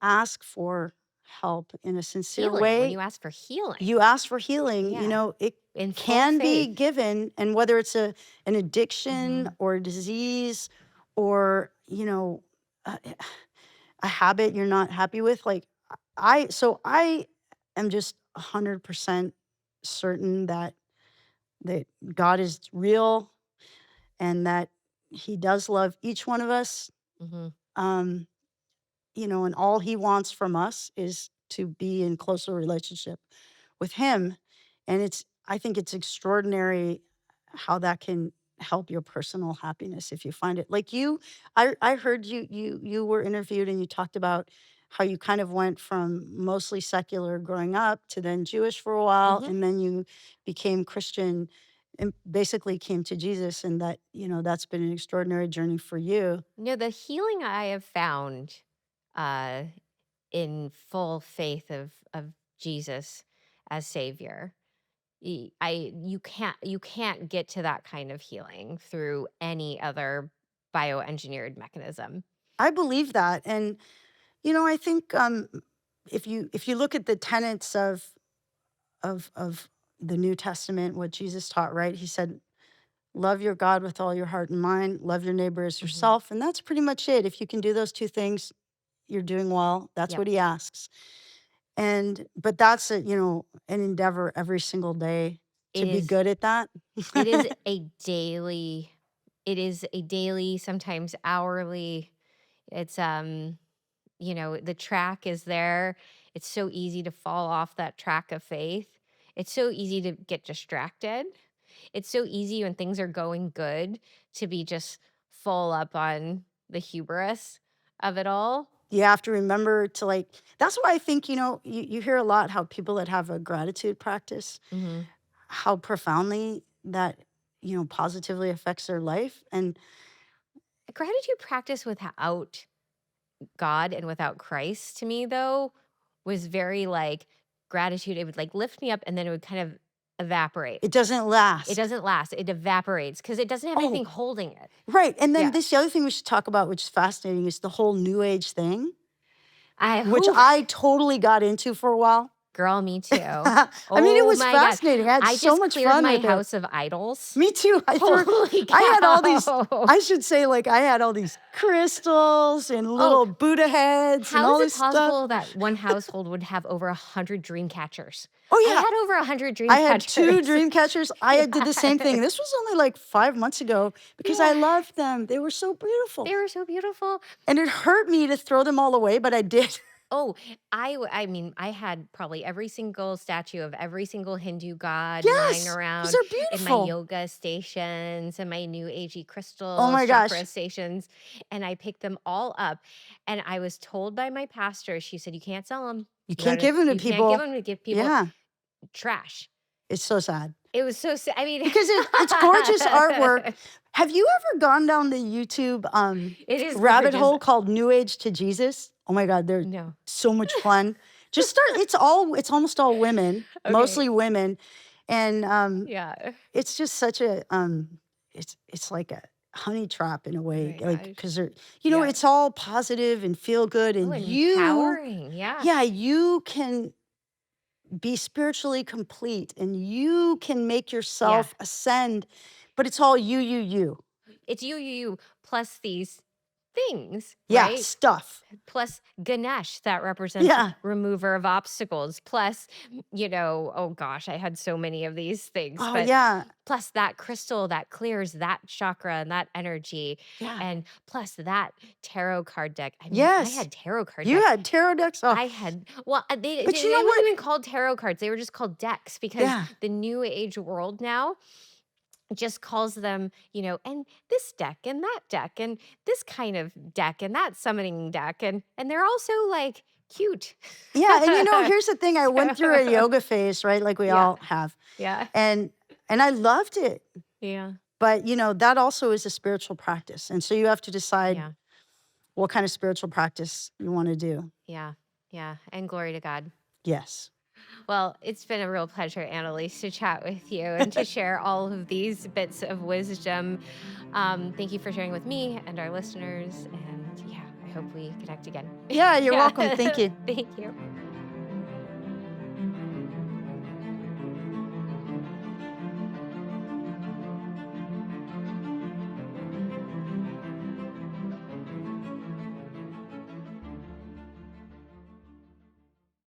ask for help in a sincere Healing. When way, you ask for healing, you ask for healing, yeah, it in full can be faith. given. And whether it's an addiction Mhm, or a disease or, a, a habit you're not happy with, like I am just 100% certain that God is real and that he does love each one of us. mhm. Um, and all he wants from us is to be in closer relationship with him. And I think it's extraordinary how that can help your personal happiness if you find it. Like I heard you were interviewed and you talked about how you kind of went from mostly secular growing up to then Jewish for a while Mhm. and then you became Christian and basically came to Jesus and that, that's been an extraordinary journey for you. No, the healing I have found uh, in full faith of Jesus as Savior. You can't get to that kind of healing through any other bioengineered mechanism. I believe that. And I think if you look at the tenets of the New Testament, what Jesus taught, right? He said, "Love your God with all your heart and mind. Love your neighbor as Hmm. yourself," and that's pretty much it. If you can do those two things, you're doing well. That's Yep. what he asks. But that's an endeavor every single day It to be is good at that. it is a daily sometimes hourly. It's the track is there. It's so easy to fall off that track of faith. It's so easy to get distracted. It's so easy when things are going good to be just full up on the hubris of it all. You have to remember to like. That's why I think you hear a lot how people that have a gratitude practice, Mhm. how profoundly that positively affects their life. And Gratitude practice without God and without Christ to me though was very like gratitude. It would like lift me up and then it would kind of evaporate. it doesn't It last. doesn't last. It evaporates because it doesn't have Oh, anything holding it. right. And then Yeah. this the other thing we should talk about, which is fascinating, is the whole new age thing. which Oof, I totally got into for a while. girl, me too. I mean, it Oh was my God. fascinating. I had I so just much cleared fun my with it. house of idols. Me too. Holy I had all these, cow. I should say, like, I had all these crystals and Oh, little Buddha heads and how all is it this stuff. possible that one household would have over 100 dream catchers? Oh, I yeah. had over 100 dream I had 2 catchers. dream catchers. I did the same thing. Yes. This was only like 5 months ago because I Yeah. loved them. They were so beautiful. They were so beautiful. And it hurt me to throw them all away, but I did. Oh, I mean, I had probably every single statue of every single Hindu god lying Yes, because around they're in my beautiful. yoga stations and my new agey Oh crystals, my chakra gosh. stations, and I picked them all up. And I was told by my pastor, she said, "You can't sell them. You can't give them to You can't give people. them to give people Yeah, trash." it's so sad It was so sad. I mean, because it's gorgeous artwork. Have you ever gone down the YouTube it is rabbit gorgeous. hole called New Age to Jesus? Oh my God, they're No. so much fun. Just start. It's almost all women, Okay. mostly women, and Yeah. it's just such a it's like a honey trap in a way, my like gosh. because they're Yeah. it's all positive and feel good, Oh, and you empowering. Yeah. you can be spiritually complete, and you can make Yeah. yourself ascend, but it's all you. It's you plus these things, Yeah, right? stuff. Plus Ganesh, that represents Yeah, remover of obstacles. Plus, oh gosh, I had so many of these things, oh but yeah, plus that crystal that clears that chakra and that energy. yeah. And plus that tarot card deck. I mean, I Yes, had tarot card you decks. had tarot decks. Oh, I had, well, they but you know weren't what? even called tarot cards. They were just called decks because Yeah, the new age world now just calls them, and this deck and that deck and this kind of deck and that summoning deck. And they're also like cute. yeah. And here's the thing: I went through a So, yoga phase, right? Like we yeah, all have, yeah, and I loved it. yeah, But that also is a spiritual practice, and so you have to decide yeah, what kind of spiritual practice you want to do. yeah, yeah. And glory to God. Yes. Well, it's been a real pleasure, Annelise, to chat with you and to share all of these bits of wisdom. Thank you for sharing with me and our listeners. And yeah, I hope we connect again. Yeah, you're Yeah. welcome. Thank you. Thank you.